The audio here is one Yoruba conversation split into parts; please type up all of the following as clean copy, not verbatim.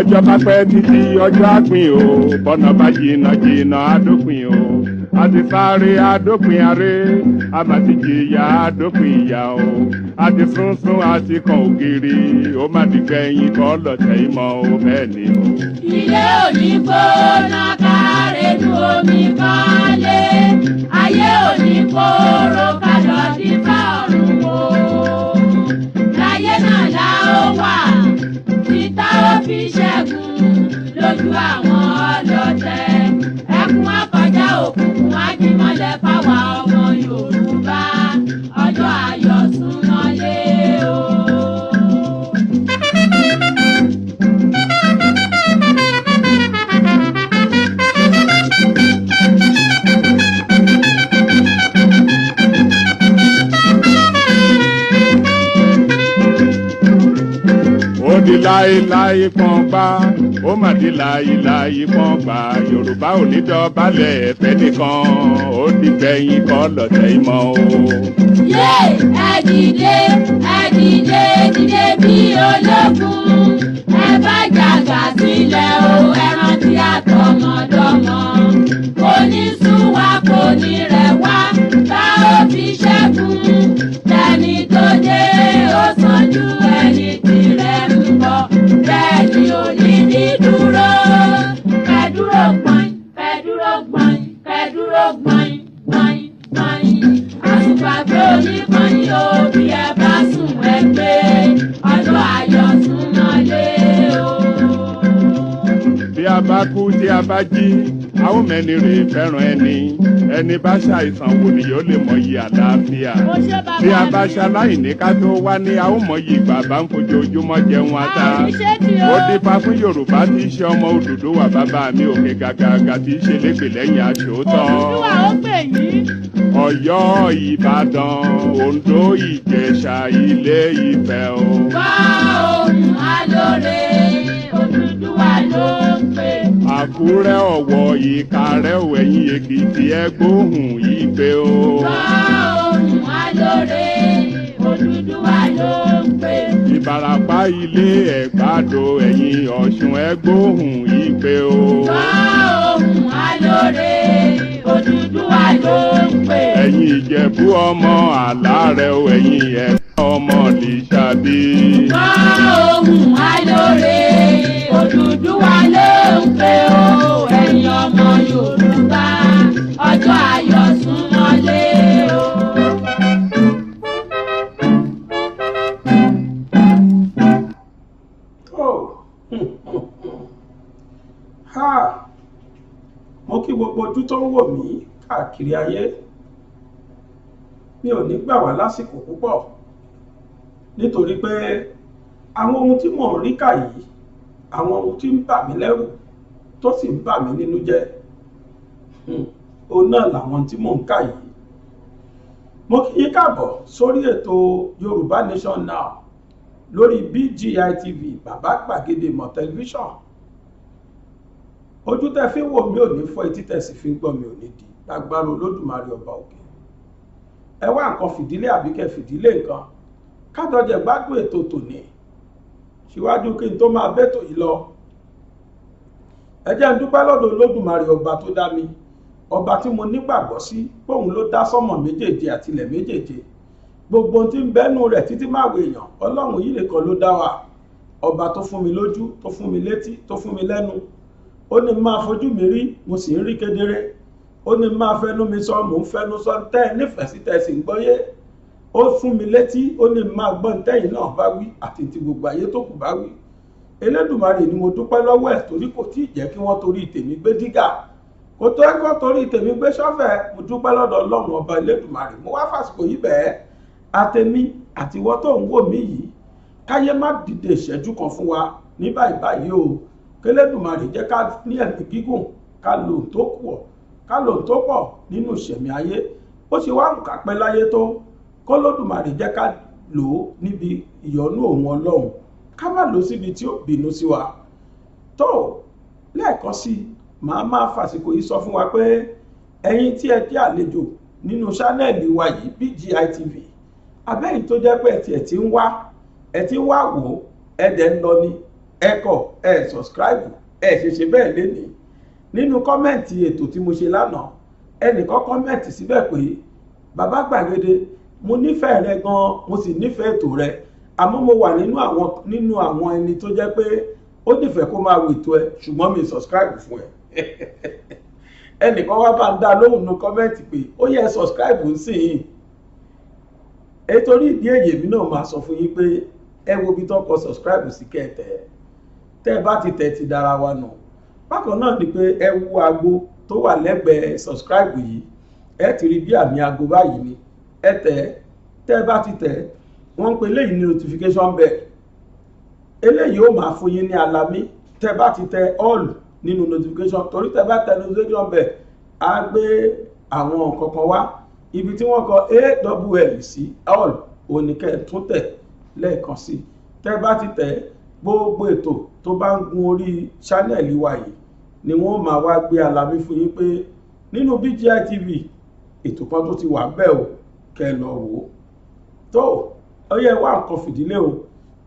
bọ́jọ́ bá pẹ́ títí ọjọ́ àpín o bọ́nà bá jìnnà jìnnà àdópin o àti sáré àdópin aré àmàtí jìyà àdópin ìyà o àti sunsun àti kan ògiri ó má ti gbẹ̀yìn kọ́ lọ́tẹ̀ ìmọ̀ o bẹ́ẹ̀ ni o. ilé òní gbóná kárẹ́nu omi kọ́lé ayé òní kóró kálọ̀ dífá ọ̀run o láyé náà la ó wà títà ó fi ṣẹ́gun lójú àwọn ọlọ́tẹ̀ ẹkún akọjá òkùnkùn ajímọ́lẹ̀ fáwa ọmọ Yorùbá ọjọ́ ayọ̀ súnmọ́lé o. ó di láéláé pọ́n gbá ó mà di láéláé pọ́n gbá Yorùbá ò ní dọ̀bálẹ̀ ẹ̀fẹ́ nìkan ó di gbẹ̀yìn kọ́ lọ́tẹ̀ ìmọ̀ o. yé ẹ dìde dìde bí ológun ẹ bá jàgà sílẹ̀ o ẹ rántí àtọmọdọ́mọ kò ní sún wa kò ní rẹ̀ wá tá ó fi ṣẹ́gun tẹni tó dé ó sàn ju ẹni tirẹ̀ ń bọ̀ bẹ́ẹ̀ ni ò ní ní dúró kẹ́dúró gbọ̀n kẹ́dúró gbọ̀n kẹ́dúró gbọ̀n gbọ̀n gbọ̀n àtùpàgbé oníkànnì o bí ẹ bá sùn ẹ gbé ọjọ́ ayọ̀ súnmọ́lé o. bí a bá kú tí a bá jí a ó mẹ́ni rè fẹ́ràn ẹni bá ṣàìsàn wò ni yóò lè mọyì àlàáfíà bí a bá ṣaláìní ká tó wá ní a ó mọyì bàbá ń fojoojúmọ́ jẹun ata ó dífá fún Yorùbá tí í ṣe ọmọ Odùduwà bàbá mi òkè gàgàgà tí í ṣe lépè lẹ́yìn aṣòótọ́ Ọ̀yọ́ Ìbàdàn Oǹdó Ìjẹ̀ṣà Ilé Ifẹ̀ o. wá ohùn alóore Odùduwà ló ń pè. Àkúrẹ́ Ọ̀wọ̀ Ìkàrẹ́ Ẹ̀yìn Èkìtì ẹ gbóhùn Ìgbé o. wá ohùn alóore Odùduwà ló ń pè. Ìbàràpá Ilé Ẹ̀gbádò Ẹ̀yìn Ọ̀ṣun ẹ gbóhùn Ìgbé o. wá ohùn alóore Odùduwà ló ń pè. Ẹ̀yin Ìjẹ̀bú ọmọ Àlárẹ̀ o ẹ̀yin Ẹ̀gbá ọmọ Lísàbí. wá ohùn alóore Odùduwà ló ń pè o ẹ̀yin ọmọ Yorùbá ọjọ́ ayọ̀ súnmọ́lé o. mo kí gbogbo ojú tó ń wò mí káàkiri ayé mi ò ní gbà wá lásìkò púpọ̀ nítorí pé àwọn ohun tí mò ń rí kà yìí àwọn ohun tí ń bà mí lẹ́rù tó sì ń bà mí nínú jẹ́ òun náà làwọn tí mò ń kà yìí. mo kí yín káàbọ̀ sórí ètò Yorùbá Nation Now lórí BGI TV bàbá gbàgede mọ̀ tẹlifíṣàn. ojú tẹ́ fi ń wò mí ò ní fọ́, etí tẹ́ sì fi ń gbọ́ mi ò ní di lágbára Olódùmarè ọba òkè. ẹ wá nǹkan fìdílé àbí kẹ́ fìdílé nǹkan kájọjẹ gbádùn ètò tòní. síwájú kí n tó máa bẹ́tò yìí lọ, ẹ jẹ́ n dúpẹ́ lọ́dọ̀ Olódùmarè ọba tó dá mi, ọba tí mo nígbàgbọ́ sí póun ló dá sánmọ̀ méjèèje àtilẹ̀ méjèèje, gbogbo ohun tí ń bẹ́nu rẹ̀ títí máa wo èèyàn, Ọlọ́run yìí nìkan ló dá wa. ọba tó fún mi lójú, tó fún mi létí, tó fún mi lẹ́nu, ó ní máa fojú mi rí mo sì ń rí kedere, ó ní máa fẹnu mi sọ mò ń fẹnu sọ tẹ́ ẹ nífẹ̀ẹ́ sí tẹ́ ẹ sì ń gbọ́yé, ó fún mi létí, ó ní máa gbọ́n tẹ́yìn náà bá wí àti ti gbogbo ayé tó kù bá wí. Elédùmarè ni mo dúpẹ́ lọ́wọ́ ẹ̀ torí kò tí ì jẹ́ kí wọ́n torí tèmi gbé dígà, kò tó ẹ̀kọ́ torí tèmi gbé ṣọ́fẹ̀. mo dúpẹ́ lọ́dọ̀ Ọlọ́run ọba Elédùmarè. mo wá fàsìkò yìí bẹ́ẹ̀ àtẹ̀mí àtiwọ́ tó ń wò mí yìí, káyé má dìde ìṣẹ́jú kan fún wa ní báyìí o. k'Elédùmarè jẹ́ ká ní ẹ̀mí gígùn, ká lò tó pọ̀ nínú ìṣẹ̀mí ayé. ó ṣe wá nǹkan pẹ́ láyé tó, k'Olódùmarè jẹ́ ká lò ó níbi ìyọ́nú òun Ọlọ́run, ká má lò síbi tí ó bínú sí wa. tó lẹ́ẹ̀kan sí màá máa fàsìkò yìí sọ fún wa pé ẹ̀yin tí ẹ jẹ́ àlejò nínú ṣánẹ́ẹ̀lì wa yìí BGI TV, abẹ́yìn tó jẹ́ pé ẹ̀ tí ń wá wò ó ẹ̀dẹ̀ ń lọ ni, ẹ subscribe ẹ ṣe bẹ́ẹ̀ lénìí. Nínú kọ́mẹ̀ntì ètò tí mo ṣe lánàá ẹnìkan kọ́mẹ̀ntì síbẹ̀ pé bàbá gbàgede mo nífẹ̀ẹ́ rẹ gan mo sì nífẹ̀ẹ́ ètò rẹ àmọ́ mo wà nínú àwọn ẹni tó jẹ́ pé ó nífẹ̀ẹ́ kó máa wò ètò ẹ ṣùgbọ́n mi subscribe fún ẹ. Ẹnìkan wá bá ń dá lóhùn nínú kọ́mẹ̀ntì pé ó yẹ subscribe ń sìn yìí. Nítorí ìdí èyí mi náà máa sọ fún yín pé ẹ wo bí tó kọ subscribe sí kẹtẹ tẹ́ bá ti tẹ̀ ti dára wa nù. Bákan náà ni pé ẹ wo aago tó wà lẹ́gbẹ̀ẹ́ subscribe yìí ẹ ti rí bí àmì aago báyìí ni ẹ tẹ́ bá ti tẹ̀ wọ́n ń pe eléyìí ní notification bell. Eléyìí ó máa fún yín ní alámì tẹ́ bá ti tẹ all nínú notification torí tẹ́ bá tẹ notification bell á gbé àwọn nǹkan kan wá ibi tí wọ́n kọ AWL sí all oníkẹ́ tún tẹ̀ lẹ́ẹ̀kan sí. Tẹ́ bá ti tẹ̀ gbogbo ètò tó bá ń gun orí channel wa yìí ni wọ́n máa wá gbé alámì fún yín pé nínú BGI TV ètò kan tó ti wà bẹ́ẹ̀ o kẹ́ lọ wò ó. Tó ó yẹ wá nǹkan fìdílé o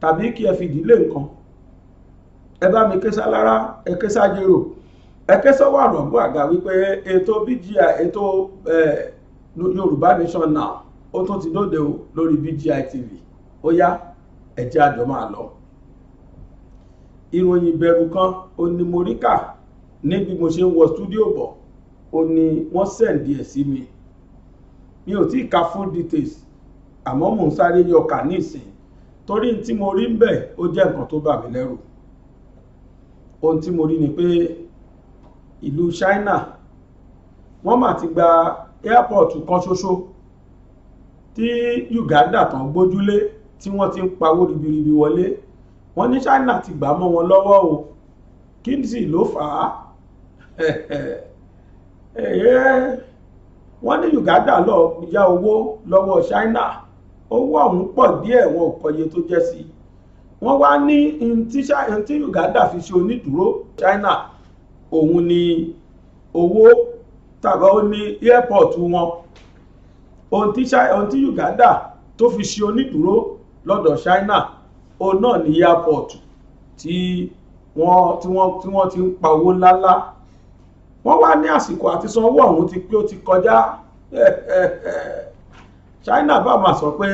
tàbí kí ẹ fìdílé nǹkan ẹ bá mi ké sálára ẹ ké sájérò ẹ ké sọ́wọ́ àrọ̀gbọ́ àga wípé ètò BGI ètò Yorùbá Nation Now ó tún ti dóde o lórí BGI TV ó yá ẹ jẹ́ àjọ máa lọ. Ìròyìn ìbẹ̀rù kan ó ní mo rí kà níbi mo ṣe ń wọ stúdíò bọ̀ ó ní wọ́n sẹ̀ǹdì ẹ̀ sí mi ò tí ì ka full details àmọ́ mò ń sáré yọ kà ní ìsìn torí tí mo rí ń bẹ̀ ó jẹ́ nǹkan tó bà mí lẹ́rù. Ohun tí mo rí ni pé ìlú China wọ́n mà ti gba airport kan ṣoṣo tí Uganda tán gbójúlé tí wọ́n ti ń pawó ribiribi wọlé. Wọ́n ní China ti gbà mọ́ wọn lọ́wọ́ o kí sì ló fà á. Wọ́n ní Uganda lọ yá owó lọ́wọ́ China owó ọ̀hún pọ̀ díẹ̀ wọn ò kọye tó jẹ́ sí. Wọ́n wá ní tí Uganda fi ṣe onídùúró China òun ni owó tàbí ó ní airport wọn. Ohun tí Uganda tó fi ṣe onídùúró lọ́dọ̀ China òun náà ní airport tí wọ́n ti ń pa owó ńláńlá. Wọ́n wá ní àsìkò àti sanwó ọ̀hún ti pé ó ti kọjá. China bá máa sọ pé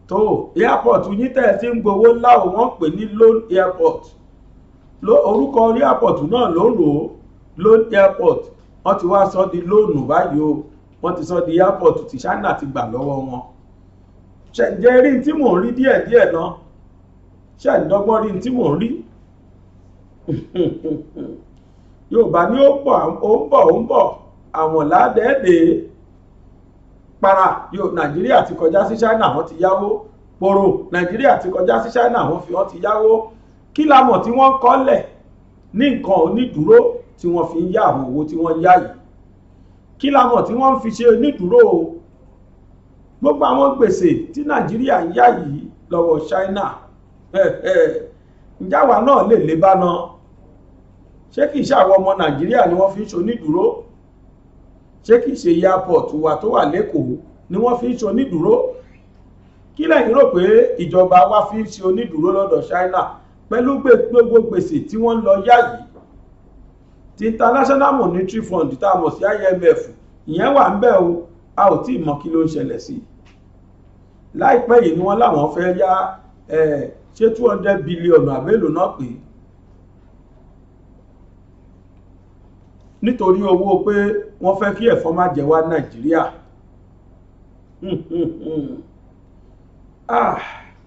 tó airport yín tẹ̀ tí ń gbowó ńlá o wọ́n pè ní loan airport. Orúkọ airport náà ló rò ó loan airport. Wọ́n ti wá sọ di lóònù báyìí o wọ́n ti sọ di airport tí China ti gbà lọ́wọ́ wọn. Ṣẹ̀ǹjẹ́ rí tí mò ń rí díẹ̀díẹ̀ náà ṣẹ̀ǹdọ́gbọ́n rí tí mò ń rí. Yorùbá ní ó ń bọ̀ àwọn ládẹ́ẹ̀dẹ́ para Nàìjíríà ti kọjá sí China wọ́n ti yáwó poro Nàìjíríà ti kọjá sí China wọ́n ti yáwó. Kí la mọ̀ tí wọ́n kọ́lẹ̀ ní nǹkan onídùúró tí wọ́n fi ń yá àwọn owó tí wọ́n yá yìí? Kí la mọ̀ tí wọ́n ń fi ṣe onídùúró gbogbo àwọn gbèsè tí Nàìjíríà ń yá yìí lọ́wọ́ China? Ìjáwá náà lè lé bá náà. Ṣé kìí ṣe àwọn ọmọ Nàìjíríà ni wọ́n fi ń ṣe onídùúró? Ṣé kìí ṣe airport wa tó wà lẹ́kọ̀ọ́ ni wọ́n fi ń ṣe onídùúró? Kí lẹ́yìn rò pé ìjọba wa fi ń ṣe onídùúró lọ́dọ̀ China pẹ̀lú gbogbo gbèsè tí wọ́n ń lọ yá yìí? Ti International Monetary Fund tá a mọ̀ sí IMF ìyẹn wà ń bẹ̀ o a ò tí ì mọ̀ kí ló ń ṣẹlẹ̀ sí. Láìpẹ́ yìí ni wọ́n láwọn fẹ́ yá ṣé 200 bílíọ̀nù àbélò náà pé nítorí owó pé wọ́n fẹ́ kí ẹ̀fọn má jẹ wá Nàìjíríà.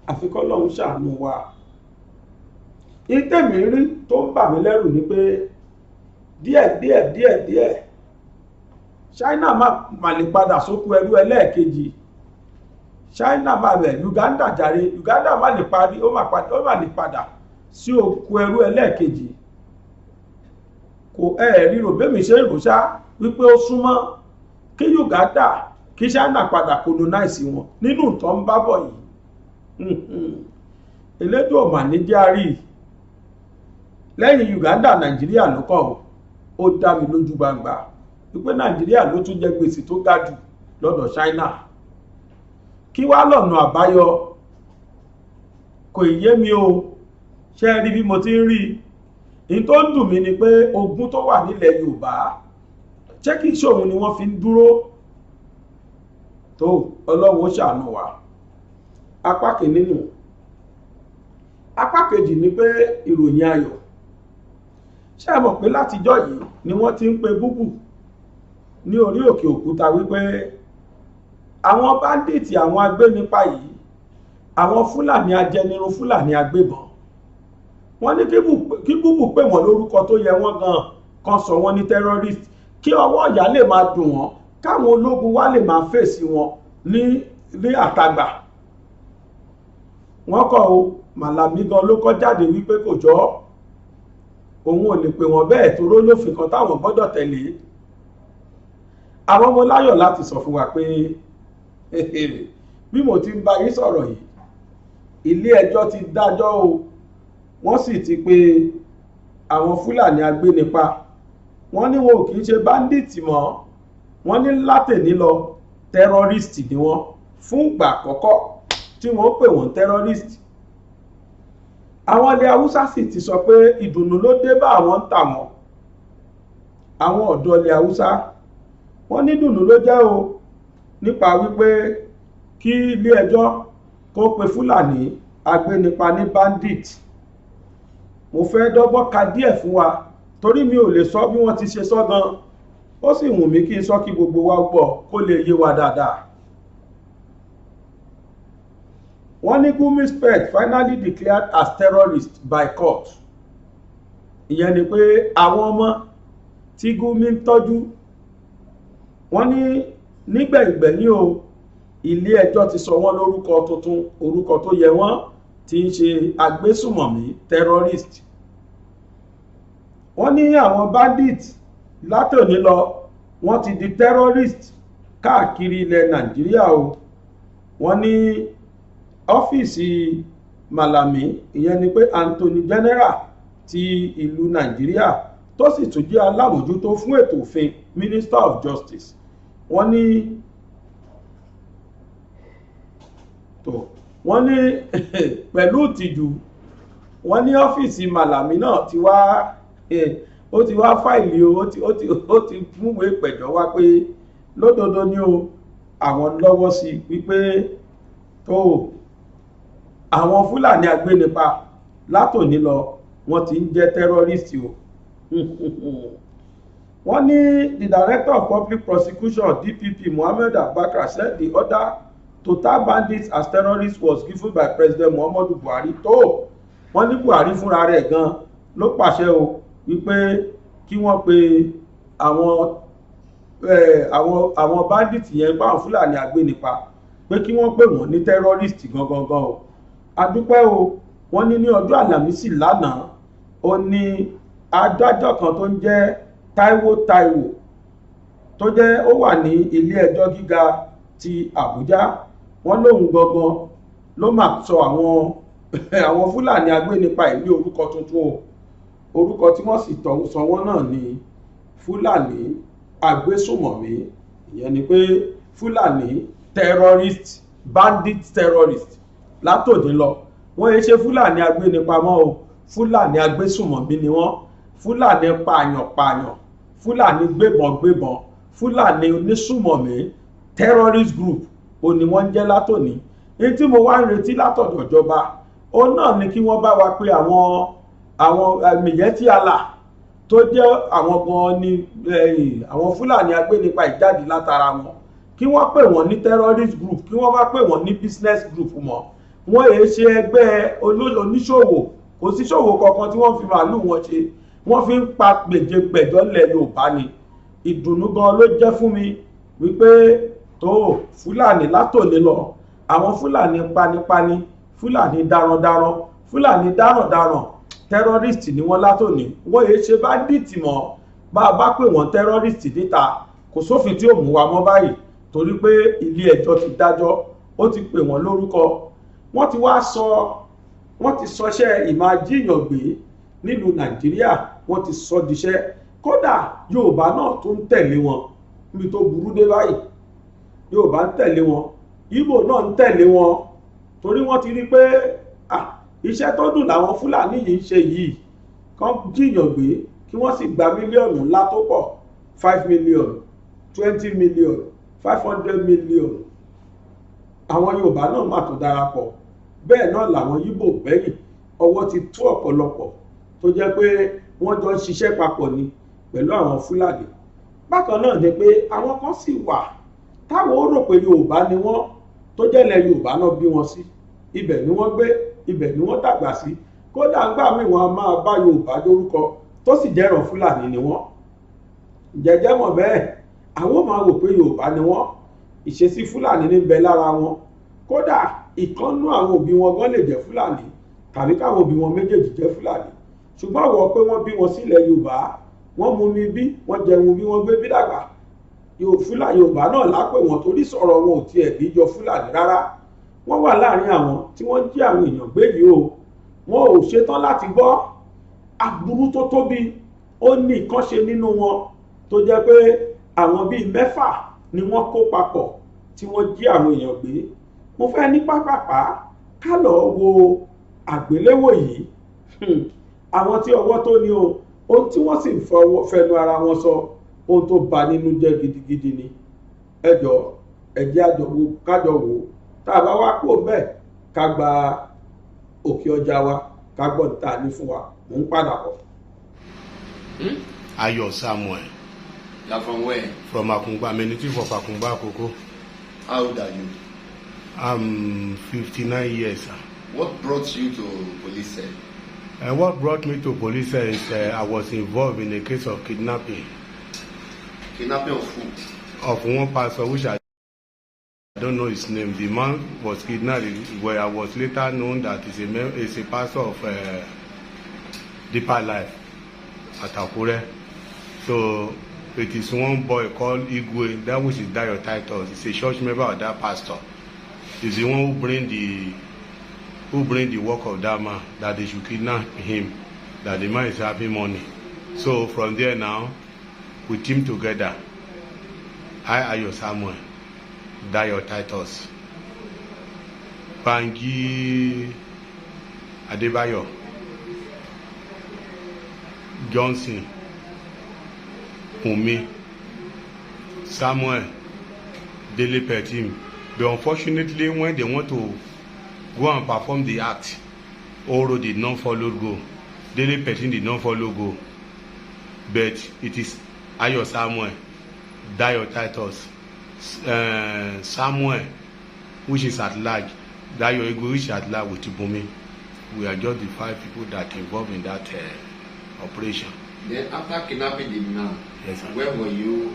Àfikọ́ lọ́hún ṣàánú wa. Ìtẹ̀mí rí tó ń bà mí lẹ́rù ni pé díẹ̀ China má lè padà sóko ẹrú ẹlẹ́ẹ̀kejì. China má bẹ̀ Uganda jàre Uganda má lè parí ó má lè padà sí oko ẹrú ẹlẹ́ẹ̀kejì. Kò ríro bẹ́mi ṣe rò ṣá wípé ó súnmọ́ kí Uganda kí China padà colonize wọn nínú ìtàn ń bá bọ̀ yìí. Elédùn ọ̀mà ní díárì lẹ́yìn Uganda Nàìjíríà ló kọ̀ ó dá mi lójú gbangba wípé Nàìjíríà ló tún jẹ gbèsè tó ga jù lọ́dọ̀ China. Kí wá lọ́nà àbáyọ kò yé mi o. ṣé ẹ rí bí mo ti ń rí in tó ń dùn mí ni pé ogun tó wà nílẹ̀ Yorùbá ṣé kìí ṣòun ni wọ́n fi ń dúró tó Ọlọ́run ó ṣàánú wa. Apá kìíní nù. Apá kejì ni pé ìròyìn ayọ̀. Ṣé ẹ mọ̀ pé látijọ́ yìí ni wọ́n ti ń pe búbù ní orí òkè òkúta wípé àwọn báńdíìtì àwọn agbénipa yìí àwọn Fúlàní ajẹnirun Fúlàní agbébọn wọ́n ní kí búbù pè wọ́n lórúkọ tó yẹ wọ́n gan kan sọ wọ́n ní terrorist kí ọwọ́ ìyá lè máa dùn wọ́n káwọn ológun wá lè máa fèsì wọn ní àtagbà. Wọ́n kọ́ o Màlàmí gan ló kọ́ jáde wípé kò jọ òun ò lè pè wọ́n bẹ́ẹ̀ tó rólófin kan táwọn gbọ́dọ̀ tẹ̀lé. Àwọn ọmọ láyọ̀ láti sọ fún wa pé bí mo ti ń bá yín sọ̀rọ̀ yìí ilé ẹjọ́ ti dájọ́ o wọ́n sì ti pe àwọn Fúlàní agbénipa wọ́n ní wọn ò kì í ṣe báńdíìtì mọ́ wọ́n ní látẹ̀ní lọ tẹ́rọ́rìstì ni wọ́n fún ìgbà àkọ́kọ́ tí wọ́n pè wọ́n tẹ́rọ́rìstì. Àwọn ilẹ̀ Haúsá sì ti sọ pé ìdùnnú ló dé bá àwọn ń tà wọ́n. Àwọn ọ̀dọ́ ilẹ̀ Haúsá wọ́n ní ìdùnnú ló jẹ́ o nípa wípé kí ilé ẹjọ́ kó pe Fúlàní agbénipa ní bandit. Mo fẹ́ dọ́gbọ́n ka díẹ̀ fún wa torí mi ò lè sọ bí wọ́n ti ṣe sọ gan ó sì wù mí kí n sọ kí gbogbo wa gbọ́ kó lè yé wa dáadáa. Wọ́n ní Gumi's pet finally declared as terrorist by court. Ìyẹn ni pé àwọn ọmọ tí Gumi ń tọ́jú wọ́n ní nígbẹ̀yìngbẹ̀yìn o ilé ẹjọ́ ti sọ wọ́n lórúkọ tuntun orúkọ tó yẹ wọ́n tí ń ṣe agbésùmọ̀mí terrorist. Wọ́n ní àwọn bandit látòní lọ wọ́n ti di terrorist káàkiri ilẹ̀ Nàìjíríà o. Wọ́n ní ọ́fíìsì Màlàmí ìyẹn ni pé Anthony General ti ìlú Nàìjíríà tó sì tún jẹ́ alábòjútó fún ètò òfin Minister of Justice wọ́n ní pẹ̀lú ìtìjú wọ́n ní ọ́fíìsì Màlàmí náà ti wá ó ti wá fáìlì ó ti múwé ìpẹ̀jọ́ wá pé lódodo ni o àwọn lọ́wọ́ sí wípé tó àwọn Fúlàní agbénipa látòní lọ wọ́n ti ń jẹ́ terrorist o. Wọ́n ní the Director of Public Prosecution DPP Mohammed Abubakar said the order to tag bandits as terrorists was given by President Muhammadu Buhari tó wọ́n ní Buhari fúnra rẹ̀ gan ló pàṣẹ o wípé kí wọ́n pe àwọn bandits yẹn bá àwọn Fúlàní agbénipa pé kí wọ́n pè wọ́n ní terrorist gangan o. Adúpẹ́ o wọ́n ní ọjọ́ Àlàmísì lánàá ó ní adájọ́ kan tó ń jẹ́ Táíwò tó jẹ́ ó wà ní ilé ẹjọ́ gíga ti Àbújá wọ́n lóhun gangan ló máa sọ àwọn Fúlàní agbénipa yìí ní orúkọ tuntun o. Orúkọ tí wọ́n sì sọ wọ́n náà ní Fúlàní agbésùmọ̀mí ìyẹn ni pé Fúlàní terrorist bandit terrorist látòní lọ wọ́n yé ṣe Fúlàní agbénipa mọ́ o Fúlàní agbésùmọ̀mí ni wọ́n Fúlàní pààyàn Fúlàní gbébọn Fúlàní onísùmọ̀mí terrorist group ó ní wọ́n jẹ́ látòní. Èyí tí mo wá ń retí látọ̀dọ̀ ìjọba ó náà ni kí wọ́n bá wa pé àwọn Miyetti Allah tó jẹ́ àwọn gan ni àwọn Fúlàní agbénipa ìjáde látara wọn kí wọ́n pè wọ́n ní terrorist group kí wọ́n bá pè wọ́n ní business group mọ́ wọ́n èé ṣe ẹgbẹ́ oníṣòwò kò sí ṣòwò kankan tí wọ́n fi màálù wọn ṣe wọ́n fi ń pa gbèjègbèjọ́ lẹ̀ Yorùbá ni. Ìdùnnú gan ló jẹ́ fún mi wípé tó Fúlàní látòní lọ àwọn Fúlàní panipani Fúlàní darandaran Fúlàní darandaran terrorist ni wọ́n látòní wọ́n èé ṣe bandit mọ́ bá a bá pè wọ́n terrorist níta kò sófin tí ò mú wa mọ́ báyìí torí pé ilé ẹjọ́ ti dájọ́ ó ti pè wọ́n lórúkọ wọ́n ti wá wọ́n ti sọṣẹ́ ìmájíyàn gbé nílùú Nàìjíríà wọ́n ti sọ diṣẹ́ kódà Yorùbá náà tó ń tẹ̀lé wọn níbi tó burú dé báyìí Yorùbá ń tẹ̀lé wọn Ìgbò náà ń tẹ̀lé wọn torí wọ́n ti rí pé iṣẹ́ tó dùn làwọn Fúlàní yìí ń ṣe yìí, kán jíyàn gbé kí wọ́n sì gba mílíọ̀nù ńlá tó pọ̀ 5 million 20 million 500 million. àwọn Yorùbá náà má tó darapọ̀, bẹ́ẹ̀ náà làwọn Yíbò gbẹ̀yìn, ọwọ́ ti tú ọ̀pọ̀lọpọ̀ tó jẹ́ pé wọ́n jọ ń ṣiṣẹ́ papọ̀ ni pẹ̀lú àwọn Fúlàní. bákan náà ni pé àwọn kan sì wà táwọn ó rò pé Yorùbá ni wọ́n, tó jẹ́lẹ̀ Yorùbá náà bí wọn sí, ibẹ̀ ni wọ́n gbé, ibẹ̀ ni wọ́n dàgbà sí, kódà ńgbà míì wọn a máa bá Yorùbá lórúkọ tó sì jẹ́ràn Fúlàní ni wọ́n. jẹ́jẹ́ mọ̀ bẹ́ẹ̀, àwọn máa rò pé Yorùbá ni wọ́n, ìṣesí Fúlàní ní bẹ lára wọn, kódà ìkànnú àwọn òbí wọn gan lè jẹ́ Fúlàní tàbí káwọn òbí wọn méjèèjì jẹ́ Fúlàní, ṣùgbọ́n àwọn pé wọ́n bí wọn sílẹ̀ Yorùbá, wọ́n mú mi bí, wọ́n jẹun bí, wọ́n gbé bí dàgbà, Fúlàní Yorùbá náà lápè wọn torí sọ̀rọ̀ wọn ò tiẹ̀ bí jọ Fúlàní rárá. wọ́n wà láàrin àwọn tí wọ́n jí àwọn èèyàn gbé yìí o, wọn ò ṣetán láti gbọ́ aburú tó tóbi ó ní nǹkan ṣe nínú wọn, tó jẹ́ pé àwọn bíi 6 ni wọ́n kó papọ̀ tí wọ́n jí àwọn èèyàn gbé. mo fẹ́ ní pápápá ká lọ wo àgbéléwò yìí. àwọn tí ọwọ́ tó ní o, ohun tí wọ́n sì fẹnu ara wọn sọ, ohun tó bà nínú jẹ́ gidigidi ni. ẹ jọ̀ọ́ ẹ jẹ́ kájọ wò ó, tá a bá wá kó bẹ́ẹ̀ ká gba òkè ọjà wa, ká gbọ́ níta ní fún wa. mò ń padà bọ̀. Ayo Samuel. You are from where? From Akungba, Native of Akungba Akoko. How old are you? I'm 59 years, sir. What brought you to police cell? What brought me to police is I was involved in a case of kidnapping. Kidnapping of who? Of one pastor, which I don't know his name. The man was kidnapped, where I was later known that is a pastor of Deeper Life at Akure. So it is one boy called Igwe, that which is Dayo Titus. He's a church member of that pastor. He's the one who bring the work of that man, that they should kidnap him, that the man is having money. So from there now, we team together. Ayo Samuel, Dayo Titus, Bangi Adebayo, Johnson, Umi, Samuel, Dele Petim. But unfortunately, when they want to go and perform the act, Oro did not follow go. Dele Petim did not follow go. But it is Ayo Samuel, Dayo Titus, Samuel, which is at large, Dayo Igwe, which is at large with Ibumi. We are just the 5 people that involved in that operation. Then after kidnapping the man, yes, sir. Where were you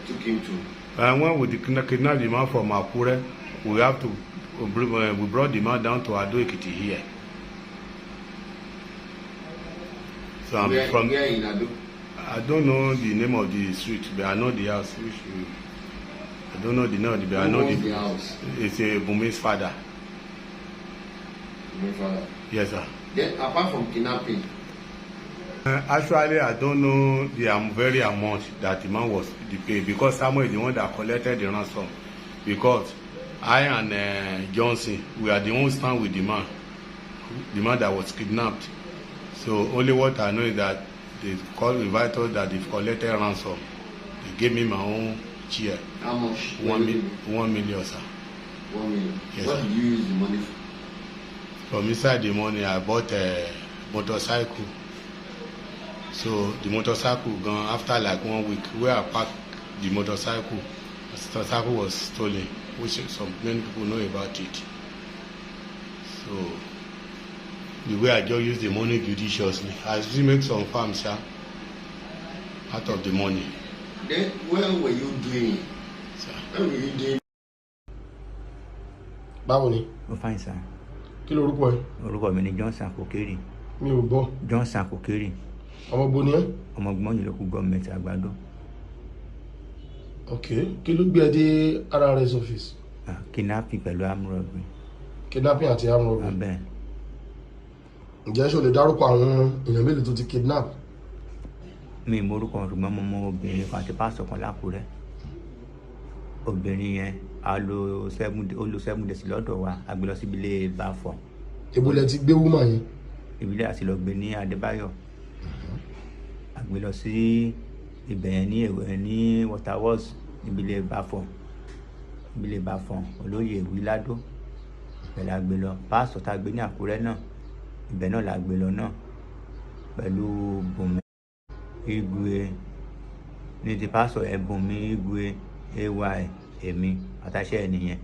took him to? When we kidnapped the man from Akure, we brought the man down to Ado Ekiti here. So I'm where in Ado? I don't know the name of the street, but I know the house. I don't know the name, but I know the house. It's a Bumi's father. Bumi's father. Yes, sir. Then apart from kidnapping. Actually, I don't know the very amount that the man was paid, because Samuel is the one that collected the ransom. Because I and Johnson, we are the ones who stand with the man that was kidnapped. So only what I know is that they invited us that they've collected ransom. They gave me my own chair. How much? 1 million, sir. 1 million. Yes, what sir. did you use the money for? From inside the money, I bought a motorcycle. So the motorcycle gone after like 1 week. Where I parked the motorcycle was stolen, which many people know about it. So the way I just use the money judiciously, I still make some farms, sir, out of the money. Then where were you doing? Sir. Where were you doing? Báwo ni? Ó fine sir. Kí lorúkọ ẹ? Orúkọ mi ni Johnson Kokeri. Mi ò gbọ́. Johnson Kokeri. Ọmọ bo ni ẹ́? Ọmọ Ògbómọ̀ṣọ́ local government Àgbàdo. Ok. Kí ló gbé ẹ dé RRS office? Kidnapping pẹ̀lú armed robbery. Kidnapping àti armed robbery. Bẹ́ẹ̀. Ǹjẹ́ ṣé o lè dárúkọ àwọn èèyàn mélòó tó ti kidnap? Mi mọ orúkọ ṣùgbọ́n mo mọ obìnrin kan àti pásítọ̀ kan l'Ákúrẹ́. Obìnrin yẹn ó lo 7 days lọ́dọ̀ wa, a gbé lọ síbi ilé Báfọ̀. Èbó lẹ ti gbé woman yẹn. Ìbílẹ̀ àti lọ gbé ní Adébáyọ̀. A gbé lọ sí ibẹ̀ yẹn ní Èwẹ̀ ní Waterworks níbílẹ̀ Báfọ̀n olóyè Ìwíládó. Ibẹ̀ la gbé lọ. Pásítọ̀ tá gbé ní Àkúrẹ́ náà ibẹ̀ náà la gbé lọ náà pẹ̀lú Bùnmi Igwe ní ti pásítọ̀ ẹ̀ Bùnmi Igwe AY èmi àtàṣe ènìyàn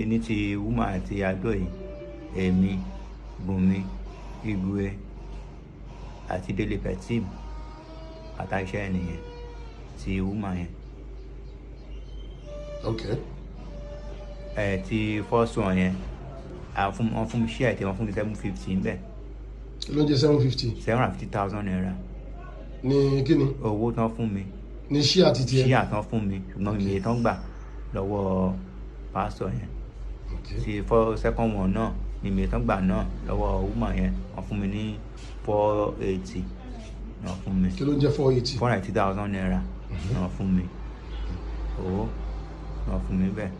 ní ti woman àti Adó yìí èmi Bùnmi Igwe àti Délé Petim àtàṣe ènìyàn ti woman yẹn. Okay. Ti first one yẹn wọ́n fún mi share tí wọ́n fún mi 750 ń bẹ̀. Kí ló ń jẹ́ 750? 750,000 naira. Ní kíni? Owó tán fún mi. Ní share àti tiẹ̀? Share tán fún mi ṣùgbọ́n mi lè tán gbà lọ́wọ́ pásítọ̀ yẹn. Ti second one náà mi lè tán gbà náà lọ́wọ́ woman yẹn wọ́n fún mi ní 480 náà fún mi. Kí ló ń jẹ́ 480? 490,000 naira náà fún mi. Owó náà fún mi bẹ́ẹ̀.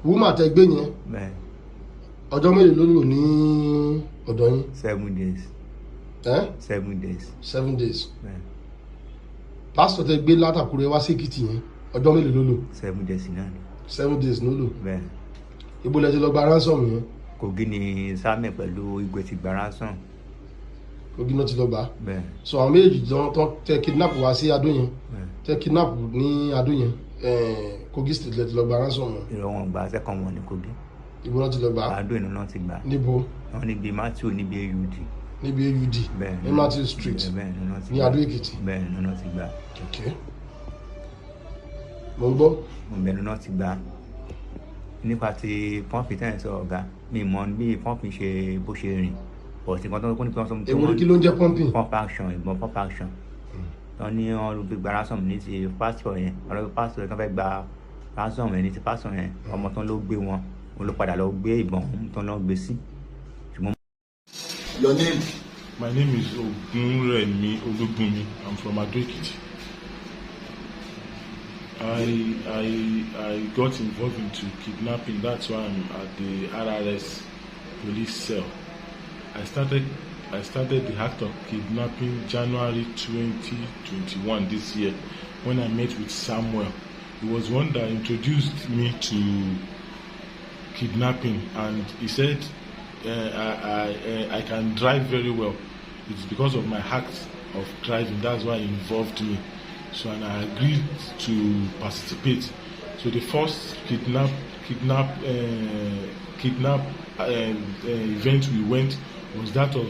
Woman tẹ gbé yẹn. Bẹ́ẹ̀. Ọjọ́ mélòó ló lò ní ọ̀dọ̀ yín? 7 days. 7 days. 7 days. Bẹ́ẹ̀. Pásítọ̀ tẹ gbé látàkùrẹ́ wá sí Èkìtì yẹn ọjọ́ mélòó ló lò? 7 days náà. 7 days ló lò. Bẹ́ẹ̀. Ibo lẹ ti lọ gba ransom yẹn? Kogi ni Samuel pẹ̀lú Igwe ti gba ransom. Kogi náà ti lọ gbà. Bẹ́ẹ̀. So àwọn méjèèjì tán tẹ kidnap wá sí Adó yẹn. Bẹ́ẹ̀. Tẹ kidnap ní Adó yẹn. Kogi state lẹ ti lọ gba ransom yẹn. Ìrọ̀ wọn gba second one ní Kogi. Ibo náà ti lọ gbà. Adó ìnú náà ti gbà. Níbo? Wọ́n níbi Matthew níbi AUD. Níbi AUD. Bẹ́ẹ̀ ní Matthew street. Bẹ́ẹ̀ ìnú náà ti gbà. Ní Adó Èkìtì. Bẹ́ẹ̀ ìnú náà ti gbà. Okay. Mo ń gbọ́. Bẹ́ẹ̀ ìnú náà ti gbà. Nípa ti pọ́ǹpì tẹ́lẹ̀ sọ ọ̀gá mi mọ bí pọ́ǹpì ṣe bó ṣe rìn ọ̀sìn kan tó kún ní pé wọ́n sọ pé èwo kí ló ń jẹ́ pumping? pump action ìbọn pump action wọ́n ní wọ́n ló gbé gba ransom ní ti pásítọ̀ yẹn ọ̀rọ̀ pásítọ̀ yẹn tó fẹ́ gba ransom yẹn ní ti pásítọ̀ yẹn ọmọ tán ló gbé wọn ló padà lọ gbé ìbọn tán lọ gbé sí. Your name? My name is Ogunremi Olugbunmi. I'm from Ado Ekiti. I got involved into kidnapping. That's why I'm at the RRS police cell. I started the act of kidnapping January 2021 this year when I met with Samuel. He was one that introduced me to kidnapping, and he said I can drive very well. It's because of my act of driving. That's why he involved me. So and I agreed to participate. So the first kidnap event we went was that of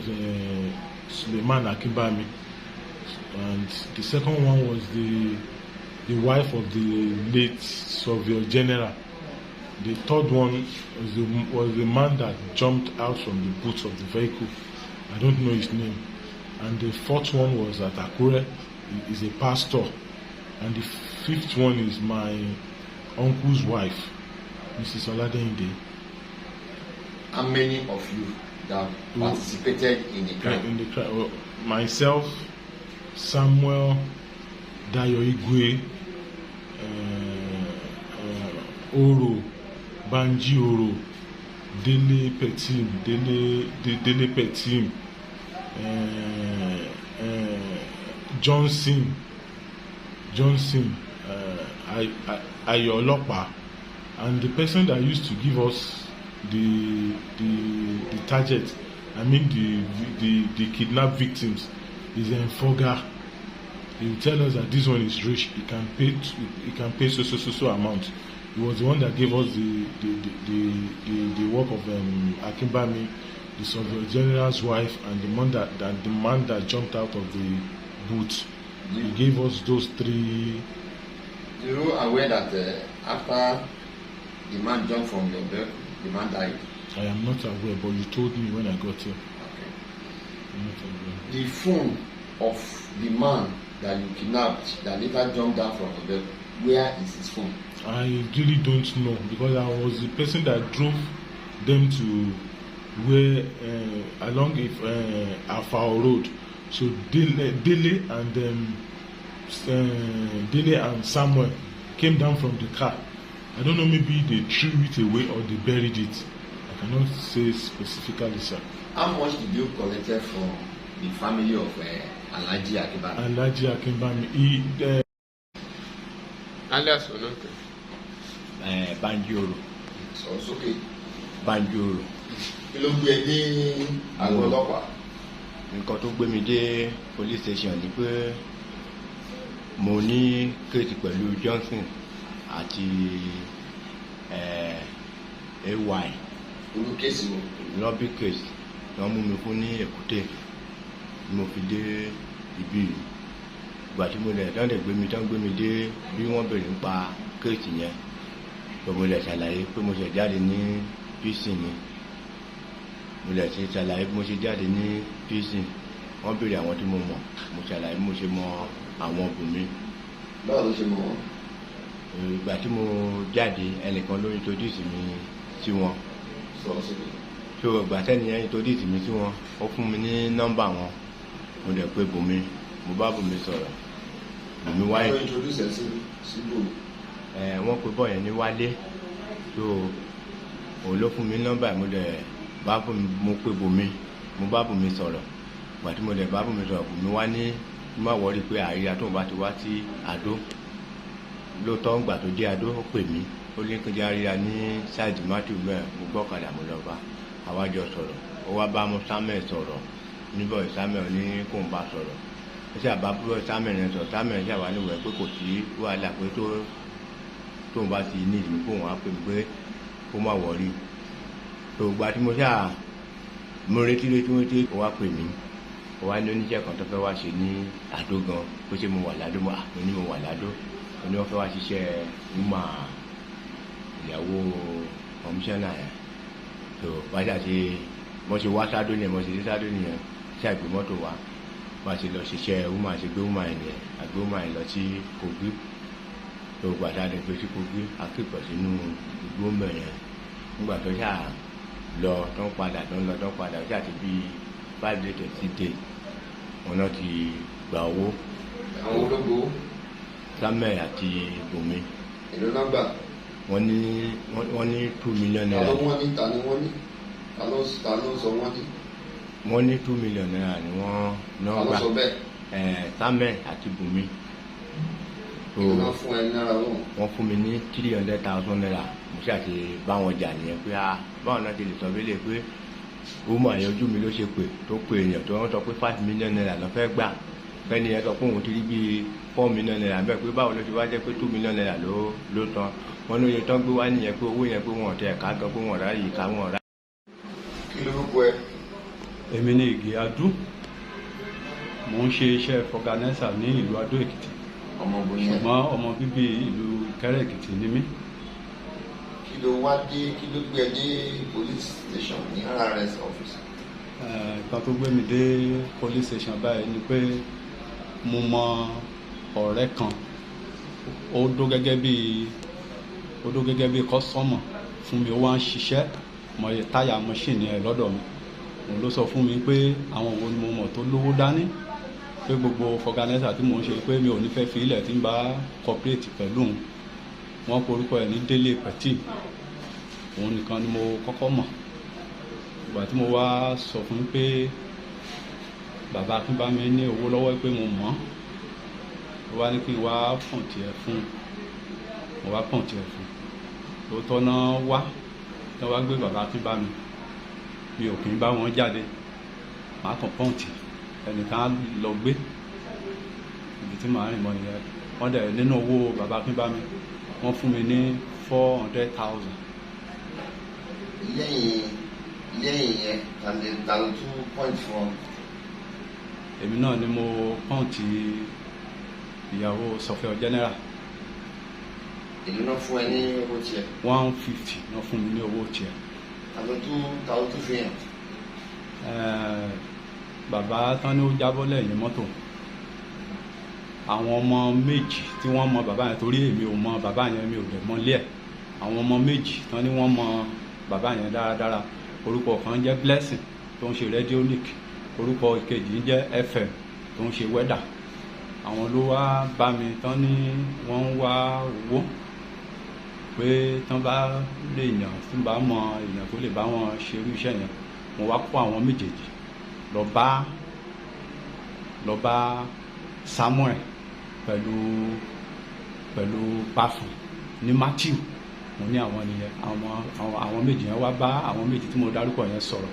Suleiman Akimbami, and the second one was the wife of the late Surveyor General. The third one was the man that jumped out from the boot of the vehicle. I don't know his name. And the fourth one was at Akure. He is a pastor. And the fifth one is my uncle's wife, Mrs. Oladende. How many of you that participated in the crime? In the crime, myself, Samuel, Dayo Igwe, Oro, Banji Oro, Dele Petim, Johnson, Ayolopa, and the person that used to give us the target, I mean the kidnapped victims, is Enfoga. He will tell us that this one is rich. He can pay so amount. He was the one that gave us the work of Akimbami, the Surveyor General's wife, and the man that jumped out of the boot. He gave us those three. You are aware that after the man jumped from your bed, the man died? I am not aware, but you told me when I got here. Okay. I'm not aware. The phone of the man that you kidnapped, that later jumped down from the bed, where is his phone? I really don't know, because I was the person that drove them to where along Afao Road. So Dele and Samuel came down from the car. I don't know, maybe they threw it away or they buried it. I cannot say specifically, sir. How much did you collect from the family of Alhaji Akinbami? Alhaji Akinbami, alias Onoke. Banjoro. Sọ sókè. Banjoro. Kí ló gbé ẹ dé àgọ́ ọlọ́pàá? Nǹkan tó gbé mi dé police station ni pé mo ní kéèsì pẹ̀lú Johnson àti AY. Olú kéèsì wo? Lọ́bì kéèsì wọ́n mú mi fún ní Èkúté mo fi dé ibi yìí. Ìgbà tí mo lẹ̀ tán lè gbé mi dé bí wọ́n bèrè nípa kéèsì yẹn. Gbogbo ilẹ̀ ṣàlàyé pé mo ṣe jáde ní prison ni. Mo lè ṣe ṣàlàyé bí mo ṣe jáde ní prison. Wọ́n béèrè àwọn tí mo mọ̀. Mo ṣàlàyé bí mo ṣe mọ àwọn Bùnmi. Báwo ló ṣe mọ̀ wọ́n? Ìgbà tí mo jáde ẹnìkan ló introduce mi sí wọn. Sọ̀rọ̀ sókè. So ìgbà tẹ́ni yẹn introduce mi sí wọn, ó fún mi ní nọ́mbà wọn. Mo dẹ̀ pé Bùnmi, mo bá Bùnmi sọ̀rọ̀. Bùnmi wáyé. Wọ́n introduce ẹ sí Bùnmi. Wọ́n pe bọ́ yẹn ní Wálé. So òun ló fún mi nọ́mbà mo dẹ̀ bá Bùnmi, mo pé Bùnmi, mo bá Bùnmi sọ̀rọ̀. Ìgbà tí mo dẹ̀ bá Bùnmi sọ̀rọ̀, Bùnmi wá ní má wọrí pé àríyá tóun bá ti wá sí Adó. Lóòótọ́ ńgbà tó dé Adó ó pè mí, ó ní kí n jẹ́ àríyá ní ṣáìdì Matthew bẹ́ẹ̀, mo gbọ́kadà mo lọ bá. Àwa jọ sọ̀rọ̀, ó wá bá Samuel sọ̀rọ̀, níbọ̀ Samuel ní kóun bá sọ̀rọ̀. Ó sì àbá búrọ̀ Samuel yẹn sọ̀rọ̀, Samuel sì àwa níwẹ̀ pé kò sí wàhálà pé tóun bá ti ní ìlú kóun wá pè mí pé kó má wọrí. tó gba tí mo ṣáà mo retí ó wá pè mí ó wá ní oníṣẹ́ kan tó fẹ́ wá ṣe ní Àdó gan pé ṣé mo wà ládó mo ní mo wà ládó ó ní wọ́n fẹ́ wá ṣiṣẹ́ wúmà ìyàwó kọmíṣánná yẹn tó bá ṣe wọ́n ṣe wá sádó nìyẹn wọ́n ṣe dé sádó nìyẹn ṣàgbé mọ́tò wá wọ́n ṣe lọ ṣiṣẹ́ wúmà ṣe gbé wúmà yẹn nìyẹn àgbé wúmà yẹn lọ sí Kogi tó gbàdá lè pé sí Kogi akéèpọ̀ sínú igbó mẹ́rin nígbà tó ṣáà lọ tó ń padà tó ń lọ tó ń padà ó ṣáà ti bí 5 days to 6 days wọn náà ti gba owó. àwọn ológo. Samuel àti Bùnmi. èlò náà gbà. wọ́n ní 2 million naira. ta ló wọ́n ní ta ni wọ́n ní ta ló sọ wọ́n ní. wọ́n ní 2 million naira ni wọ́n náà gbà. ta ló sọ bẹ́ẹ̀. Samuel àti Bùnmi. èlò náà fún ẹ náírà wọn. wọ́n fún mi ní 300,000 naira mo ṣáà ti bá wọn jà nìyẹn pé báwọn náà ti lè sọ bílẹ̀ pé wúmọ̀ yẹn ojú mi ló ṣe pé tó pé èèyàn tó wọ́n sọ pé 5 million naira ló fẹ́ gbà fẹ́ni yẹn sọ pé òun ti rí bíi 4 million naira bẹ́ẹ̀ pé báwo ló ti wá jẹ́ pé 2 million naira ló tán wọn ló yẹ tán gbé wá nìyẹn pé owó yẹn pé wọn tẹ ẹ̀ka gan pé wọn ráyè ká wọn rá. kí lorúkọ ẹ. èmi ni Ìgè Adú mò ń ṣe iṣẹ́ fọganẹ́sà ní ìlú Adó Èkìtì ṣùgbọ́n ọmọ bíbí ìlú Ìkẹ́rẹ́ Èkìtì ni mí. kí ló wá dé kí ló gbé ẹ dé police station ní RRS office. nǹkan tó gbé mi dé police station báyìí ni pé mo mọ ọ̀rẹ́ kan ó dó gẹ́gẹ́ bí kọ́sọ́mọ̀ fún mi ó wá ń ṣiṣẹ́ mọ̀ye táyà mọ́ṣíìnì ẹ̀ lọ́dọ̀ mi òun ló sọ fún mi pé àwọn wo ni mo mọ̀ tó lówó dání pé gbogbo fọganẹ́sà tí mò ń ṣe pé mi ò ní fẹ́ fi ilẹ̀ tí ń bá cooperate pẹ̀lú òun wọ́n porúkọ ẹ̀ ní Délé Pẹ̀tì òun nìkan ni mo kọ́kọ́ mọ̀ ìgbà tí mo wá sọ fún pé bàbá Akínbámi ní owó lọ́wọ́ pé mo mọ̀ ó wá ní kí n wá pọ̀ǹtì ẹ̀ fún mo wá pọ̀ǹtì ẹ̀ fún lóòótọ́ náà wá tí wọ́n wá gbé bàbá Akínbámi mi ò kì í bá wọn jáde màá kàn pọ̀ǹtì ẹnìkan lọ gbé ibi tí màá rìn mọ́ ìyẹn wọ́n dẹ̀ nínú owó bàbá Akínbámi wọ́n fún mi ní 400,000. lẹ́yìn yẹn ta ló tún point fún ọ. èmi náà ni mo pọ́ǹtì ìyàwó Sọfẹ́ General. èlò náà fún ẹ ní owó tiẹ̀. 150 náà fún mi ní owó tiẹ̀. ta ló tún fi hàn. bàbá tán ni ó jábọ́ lẹ́yìn mọ́tò àwọn ọmọ méjì tí wọ́n mọ bàbá yẹn torí èmi ò mọ bàbá yẹn mi ò dẹ̀ mọ ilé ẹ̀ àwọn ọmọ méjì tán ni wọ́n mọ bàbá yẹn dáradára orúkọ kan jẹ́ Blessing tó ń ṣe Radionic orúkọ ìkejì ń jẹ́ FM tó ń ṣe wẹ́dà àwọn ló wá bá mi tán ní wọ́n ń wá owó pé tán bá lè yàn tí bá mọ èèyàn tó lè bá wọn ṣe irú iṣẹ́ yẹn mo wá kó àwọn méjèèjì lọ bá Samuel pẹ̀lú Bafun ní Matthew mo ní àwọn nìyẹn àwọn méjì yẹn wá bá àwọn méjì tí mo dárúkọ yẹn sọ̀rọ̀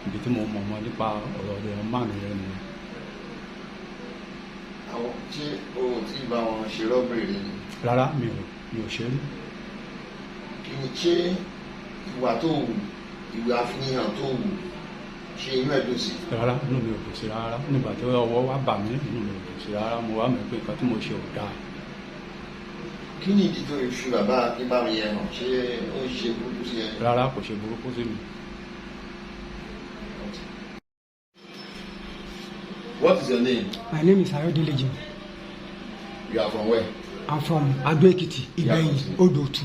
ibi tí mo mọ̀ mọ́ nípa ọ̀rọ̀ rẹ̀ mánu yẹn nìyẹn. àwọn tí o ti bá wọn ṣe rọ́bìrì ni. rárá mi ò ṣe rí. kí ni ṣé ìwà tó wù ìwà àfihàn tó wù ṣe inú ẹ̀ dùn sí. rárá inú mi ò dùn sí rárá nígbà tí ọwọ́ wá bà mí inú mi ò dùn sí rárá mo wá mọ̀ pé nǹkan tí mo ṣe ò dáa. kí ni ìdí tó fi bàbá akínbámi yẹn hàn ṣé ó ń ṣe burúkú sí ẹ. rárá kò ṣe burúkú sí mi. What is your name? My name is Ayodele Jim. You are from where? I'm from Ado-Ekiti, Ibeyin, Odotu.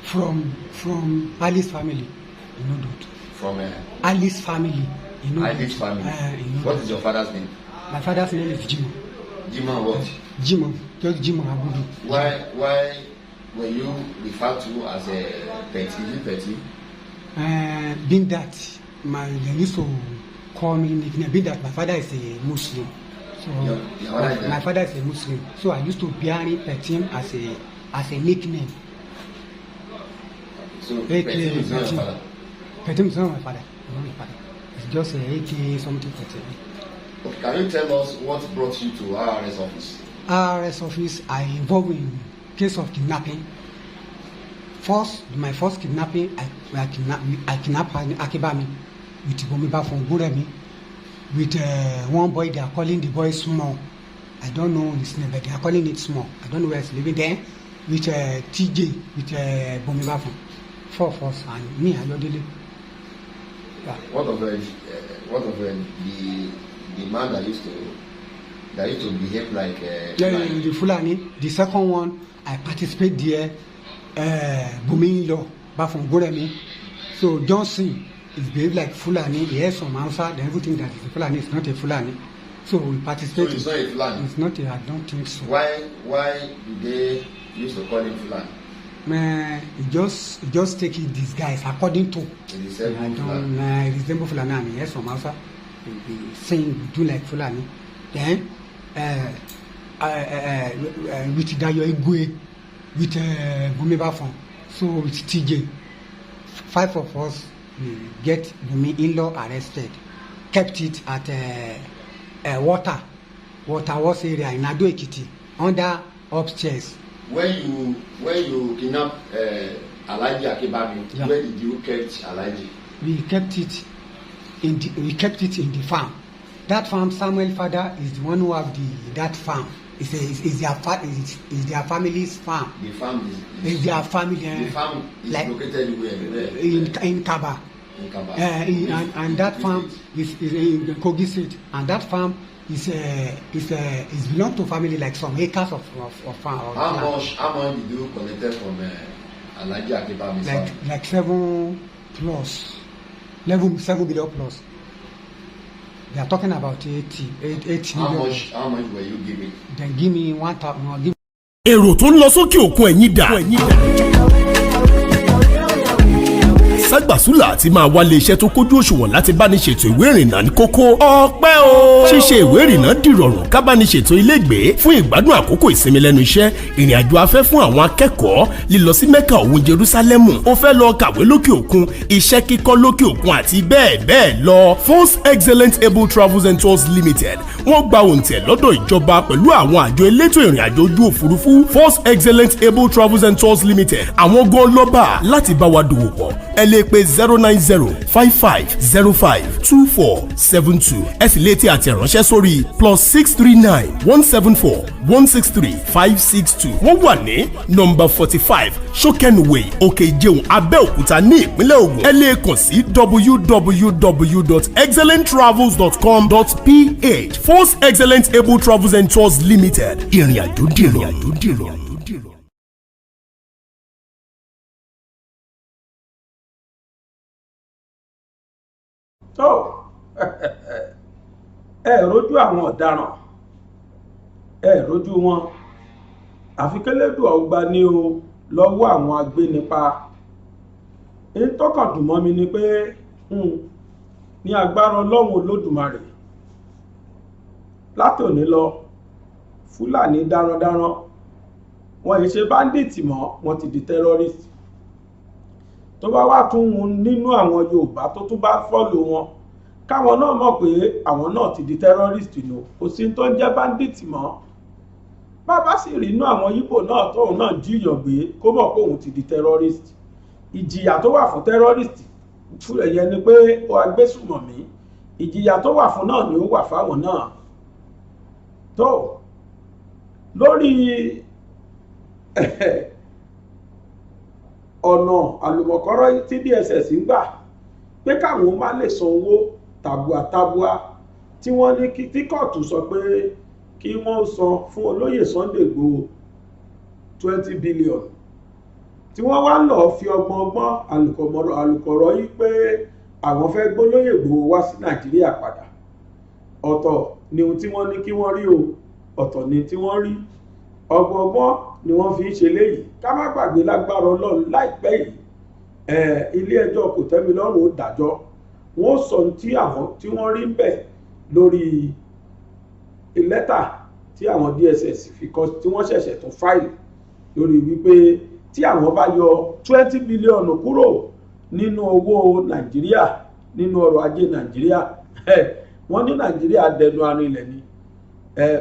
From Alice family in Odotu. From Alice family in Odotu. Alice family. What is your father's name? My father's name is Jimo. Jimo what? Jimo, just Jimo Abudu. Why were you referred to as a Petty? Being that they used to call me nickname, being that my father is a Muslim. So my father is a Muslim. So I used to bear Petim as a nickname. So Petim is not your father? Petim is not my father. Not my father. It's just a AK something Petim. Okay, can you tell us what brought you to RRS office? RRS office, I involved in case of kidnapping. My first kidnapping, I kidnapped Akibami with Bomiba from Guremi, with one boy. They are calling the boy Small. I don't know his name, but they are calling it Small. I don't know where he's living there. With TJ, with Bomiba from 4 of us, and me, Ayodele. Yeah. What of the man that used to behave like the Fulani? The second one, I participate there. Bumi law back from Guremi. So Johnson is behaved like Fulani. He has some answer. Then everything that is a Fulani is not a Fulani. So we participate. So it's not a Fulani. It's not. I don't think so. Why do they used to call him Fulani? Man, he just take it disguise according to. It resemble Fulani. He has some answer. He saying do like Fulani. Then with Dayo Igwe. With Bumi Bafon, so with TJ, 5 of us get Bumi in-law arrested, kept it at Water was area in Ado-Ekiti, under upstairs. When you kidnap Alhaji Akibami, yeah. Where did you kept Alhaji? We kept it in the farm. That farm, Samuel father is the one who have that farm. Is their family's farm. The farm is their family. The farm is like, located where? In Kaba. In Kaba. And that farm is in Kogi State. And that farm is belong to family like some acres of farm. How much did you collect from Alhaji Akibami's farm? Like 7 billion plus. They are talking about 80 million. How much were you giving? Then give me 1,000. Èrò tó ń lọ sókè òkun ẹ̀yìn dà. Ságbàsúlà àti máa wálé iṣẹ́ tó kójú òṣùwọ̀n láti bá ní ṣètò ìwé ìrìnnà ní kókó. Ọpẹ́ o! Ṣíṣe ìwé ìrìnnà dìrọ̀rùn ká bá ní ṣètò ilégbèé fún ìgbádùn àkókò ìsinmi lẹ́nu iṣẹ́, ìrìn àjò afẹ́ fún àwọn akẹ́kọ̀ọ́, lílọ sí Mẹ́kà òun Jerúsálẹ́mù, ó fẹ́ lọ kàwé lókè òkun, iṣẹ́ kíkọ́ lókè òkun àti bẹ́ẹ̀ bẹ́ẹ̀ lọ. Force Excellent Able Travels and Tours Limited wọ́n gba òǹtẹ̀ lọ́dọ̀ ìjọba pẹ̀lú àwọn àjọ elétò ìrìn àjò ojú òfurufú. Force Excellent Able Travels and Tours Limited àwọn gan lọ́ba láti bá wa dòwò pọ̀. Ẹ lè pe 09055052472. ẹ sì lè ti àtẹ̀ránṣẹ́ sórí +639174163 wọ́n wà ní nọ́mbà 45 Shokenway Òkè Ìjẹun Abẹ́òkúta ní ìpínlẹ̀ Ògùn. ẹ lè kàn sí www.excellenttravels.com.ph. Force Excellent Able Travels and Tours Limited. ìrìn àjò dìrọ̀. tó rójú àwọn ọ̀daràn rójú wọn àfi kẹ́lẹ́dùn ọgbà ní o lọ́wọ́ àwọn agbénipa. èyí tó kàn dùn mọ́ mi ni pé ní agbára Ọlọ́run Olódùmarè látòní lọ Fúlàní darandaran wọn yìí ṣe báńdíìtì mọ́, wọn ti di tẹ́rọ́rìsì. tó bá wá tún wọn nínú àwọn Yorùbá tó tún bá fọ́lò wọn káwọn náà mọ̀ pé àwọn náà ti di tẹ́rọ́rìsì nù, kò sí tó ń jẹ́ báńdíìtì mọ́. bàbá sì rí inú àwọn Yíbò náà tóun náà jíyàn gbé kó mọ̀ pé òun ti di tẹ́rọ́rìsì. ìjìyà tó wà fún tẹ́rọ́rìsì fún ẹ̀yẹ ni pé ó agbésùmọ̀mí, ìjìyà tó wà fún náà ni ó wà fáwọn náà. tó lórí ọ̀nà àlùmọ̀kọ́rọ́ tí DSS ń gbà pé káwọn má lè san owó tàbùàtàbùà tí wọ́n ní tí kóòtù sọ pé kí wọ́n san fún olóyè Sunday Igboho 20 billion tí wọ́n wá lọ fi ọgbọ́n àlùkọ̀rọ̀ yìí pé àwọn fẹ́ gbólóyè Igboho wá sí Nàìjíríà padà. ọ̀tọ̀ ni ohun tí wọ́n ní kí wọ́n rí o, ọ̀tọ̀ ni tí wọ́n rí. ọgbọ́n ni wọ́n fi ń ṣe léyìí. ká má gbàgbé lágbára Ọlọ́run láìpẹ́ yìí ilé ẹjọ́ kòtẹ́milọ́rùn ó dájọ́, wọ́n sọ tí wọ́n rí ń bẹ̀ lórí lẹ́tà tí àwọn DSS fi kọ tí wọ́n ṣẹ̀ṣẹ̀ tún fáìlì lórí wípé tí àwọn bá yọ 20 bílíọ̀nù kúrò nínú owó Nàìjíríà, nínú ọrọ̀ ajé Nàìjíríà, wọ́n ní Nàìjíríà dẹnu arinlẹ̀ ni.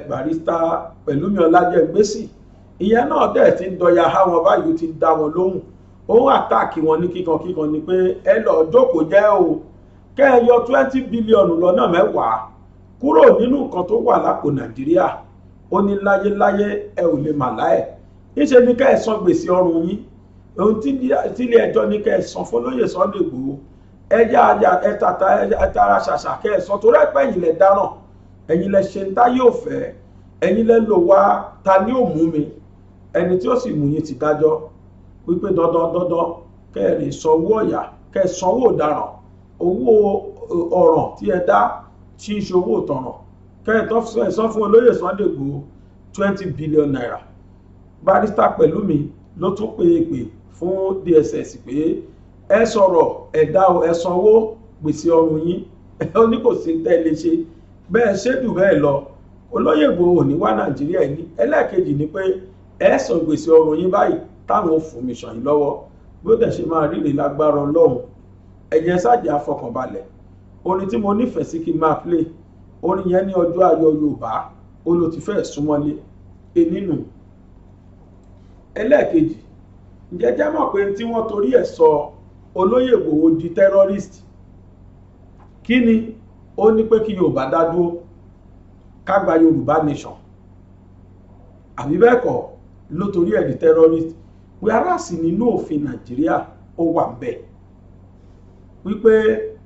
Barrister Pẹ̀lúmi Ọlájẹ́ngbésì ìyẹn náà dẹ̀ ti ń dọ̀yà ha wọn báyìí, ti ń dá wọn lóhùn. ó àtàkì wọn ní kíkankíkan ni pé ẹ lọ jókòó jẹ́ o, kẹ́ ẹ yọ 20 bílíọ̀nù lọ́nà 10 kúrò nínú nǹkan tó wà lápò Nàìjíríà. ó ní láyéláyé ẹ ò lè mà láẹ̀. níṣe ni kẹ́ ẹ san gbèsè ọrùn yín. ohun tí ilé ẹjọ́ ní kẹ́ ẹ san fọlóyè Sunday Igboho ẹ tara ṣàṣà kẹ́ ẹ san torí ẹ̀pẹ́ ẹ̀yin lẹ dáràn, ẹ̀yin lẹ ṣe ń tá yóò fẹ́, ẹ̀yin lẹ lò wá ta ni ó mú mi. ẹni tí ó sì mú yín ti dájọ́ wípé dandan kẹ́ ẹ lè san owó ọ̀yà, kẹ́ ẹ san owó ọ̀daràn, owó ọ̀ràn tí ẹ dá tí í ṣe owó ìtanràn, kẹ́ ẹ san fún olóyè Sunday Igboho 20 billion naira. Barrister Pẹ̀lúmi ló tún pè fún DSS pé ẹ sọ̀rọ̀ ẹ̀dá ẹ sanwó gbèsè ọrùn yín. ó ní kò sí tẹ́ lè ṣe bẹ́ẹ̀ ṣé jù bẹ́ẹ̀ lọ. olóyè Igboho ní wá Nàìjíríà ní. ẹlẹ́ẹ̀kejì ni pé ẹ san gbèsè ọrùn yín báyìí táwọn fún mi ṣàn yín lọ́wọ́. bí ó dẹ̀ ṣe máa ríre lágbára Ọlọ́run. ẹ̀jẹ̀ sájà afọkànbalẹ̀. orin tí mo nífẹ̀ẹ́ sí kí n máa play orin yẹn ní ọjọ́ ayọ̀ Yorùbá ó ló ti fẹ́ súnmọ́lé nínú. ẹlẹ́ẹ̀kejì ǹjẹ́ jẹ́ mọ̀ pé tí wọ́n torí ẹ̀ sọ olóyè Igboho di terrorist kí ni ó ní pé kí Yorùbá dá dúró ká gba Yorùbá nation àbí bẹ́ẹ̀ kọ́ ló torí ẹ̀ di terrorist. whereas nínú òfin Nàìjíríà ó wà ń bẹ̀ wípé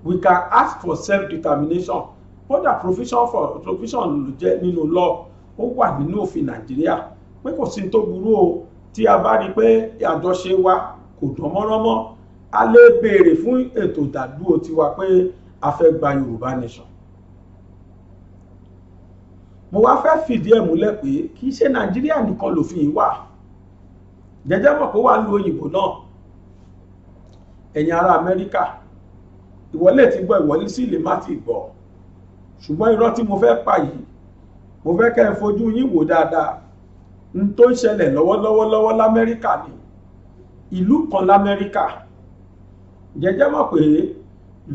we can ask for self-determination kódà provision ló jẹ́ nínú law ó wà nínú òfin Nàìjíríà pé kò sí tó burú o tí a bá rí pé àjọṣe wa kò dán mọ́rán mọ́ a lè béèrè fún ètò ìdádúró tiwa pé a fẹ́ gba Yorùbá nation. mo wá fẹ́ fìdí ẹ̀ múlẹ̀ pé kì í ṣe Nàìjíríà nìkan lòfin yìí wà. jẹ́jẹ́ mọ̀ pé wà ń lo òyìnbó náà. ẹ̀yin ará Amẹ́ríkà ìwọlé ti gbọ́ ìwọlé sí ilé má ti gbọ́. ṣùgbọ́n irọ́ tí mo fẹ́ pa yìí mo fẹ́ kẹ́ ẹ fojú yín wò dáadáa. n tó ń ṣẹlẹ̀ lọ́wọ́lọ́wọ́ l'Amẹ́ríkà ni ìlú kan l'Amẹ́ríkà. jẹ́jẹ́ mọ̀ pé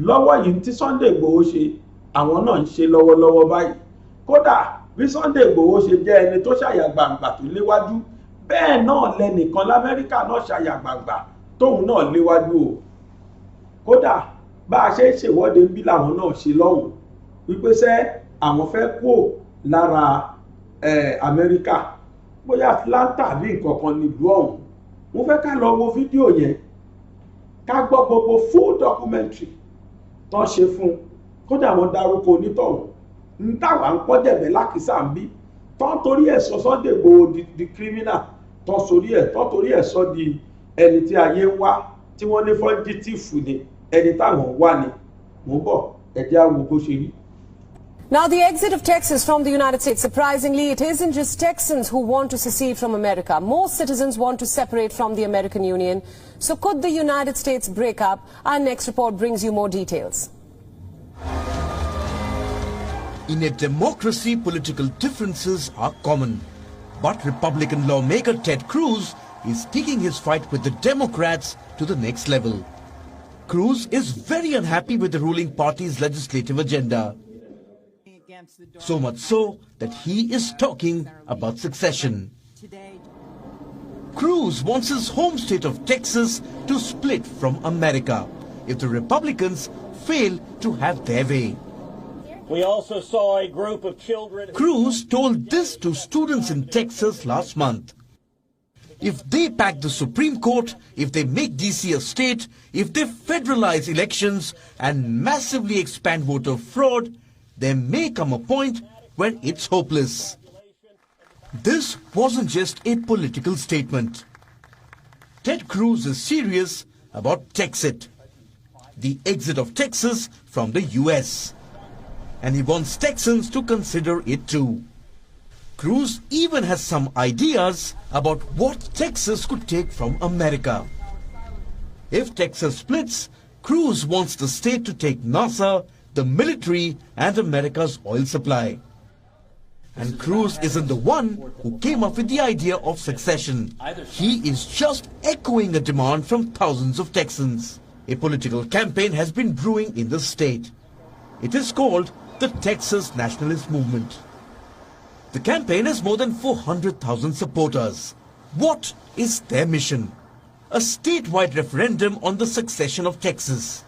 lọ́wọ́ yìí tí Sunday Igboho ṣe àwọn náà ń ṣe lọ́wọ́lọ́wọ́ báyìí. kódà bí Sunday Igboho ṣe jẹ́ ẹni tó ṣàyàgbàǹgbà tó léwájú bẹ́ẹ̀ náà lẹ́nìkan l'Amẹ́ríkà náà ṣàyàgbàǹgbà tóun náà léwájú o. kódà bá a ṣe ń ṣèwọ́de ń bí làwọn náà ṣe lọ́hùn wípé sẹ́ àwọn fẹ́ kó lára Amẹ́ríkà bóyá Atlanta àbí nǹkan kan nílùú ọ̀hún. mo fẹ́ ká lọ wo fídíò yẹn ká gbọ́ gbogbo full documentary tán ṣe fún kódà wọ́n dárúkọ onítọ̀hún ń táwa ń pọ́jẹ̀bẹ̀ lákìsà ń bí tán torí ẹ̀ sọ Sunday Igboho di criminal tán torí ẹ̀ sọ di ẹni tí ayé ń wá tí wọ́n ní fugitive ni ẹni táwọn ń wá ni. mo ń bọ̀ ẹ̀jẹ̀ àwọn bó ṣe rí. Now, the exit of Texas from the United States, surprisingly, it isn't just Texans who want to secede from America. Most citizens want to separate from the American Union. So could the United States break up? Our next report brings you more details. In a democracy, political differences are common. But Republican lawmaker Ted Cruz is taking his fight with the Democrats to the next level. Cruz is very unhappy with the ruling party's legislative agenda. So much so that he is talking about succession. Cruz wants his home state of Texas to split from America if the Republicans fail to have their way. We also saw a group of children. Cruz told this to students in Texas last month. If they pack the Supreme Court, if they make DC a state, if they federalize elections and massively expand voter fraud, there may come a point where it's hopeless. This wasn't just a political statement. Ted Cruz is serious about Texit, the exit of Texas from the US. And he wants Texans to consider it too. Cruz even has some ideas about what Texas could take from America. If Texas splits, Cruz wants the state to take NASA, the military and America's oil supply. And Cruz isn't the one who came up with the idea of succession. He is just echoing a demand from thousands of Texans. A political campaign has been brewing in the state. It is called the Texas Nationalist Movement. The campaign has more than 400,000 supporters. What is their mission? A statewide referendum on the succession of Texas.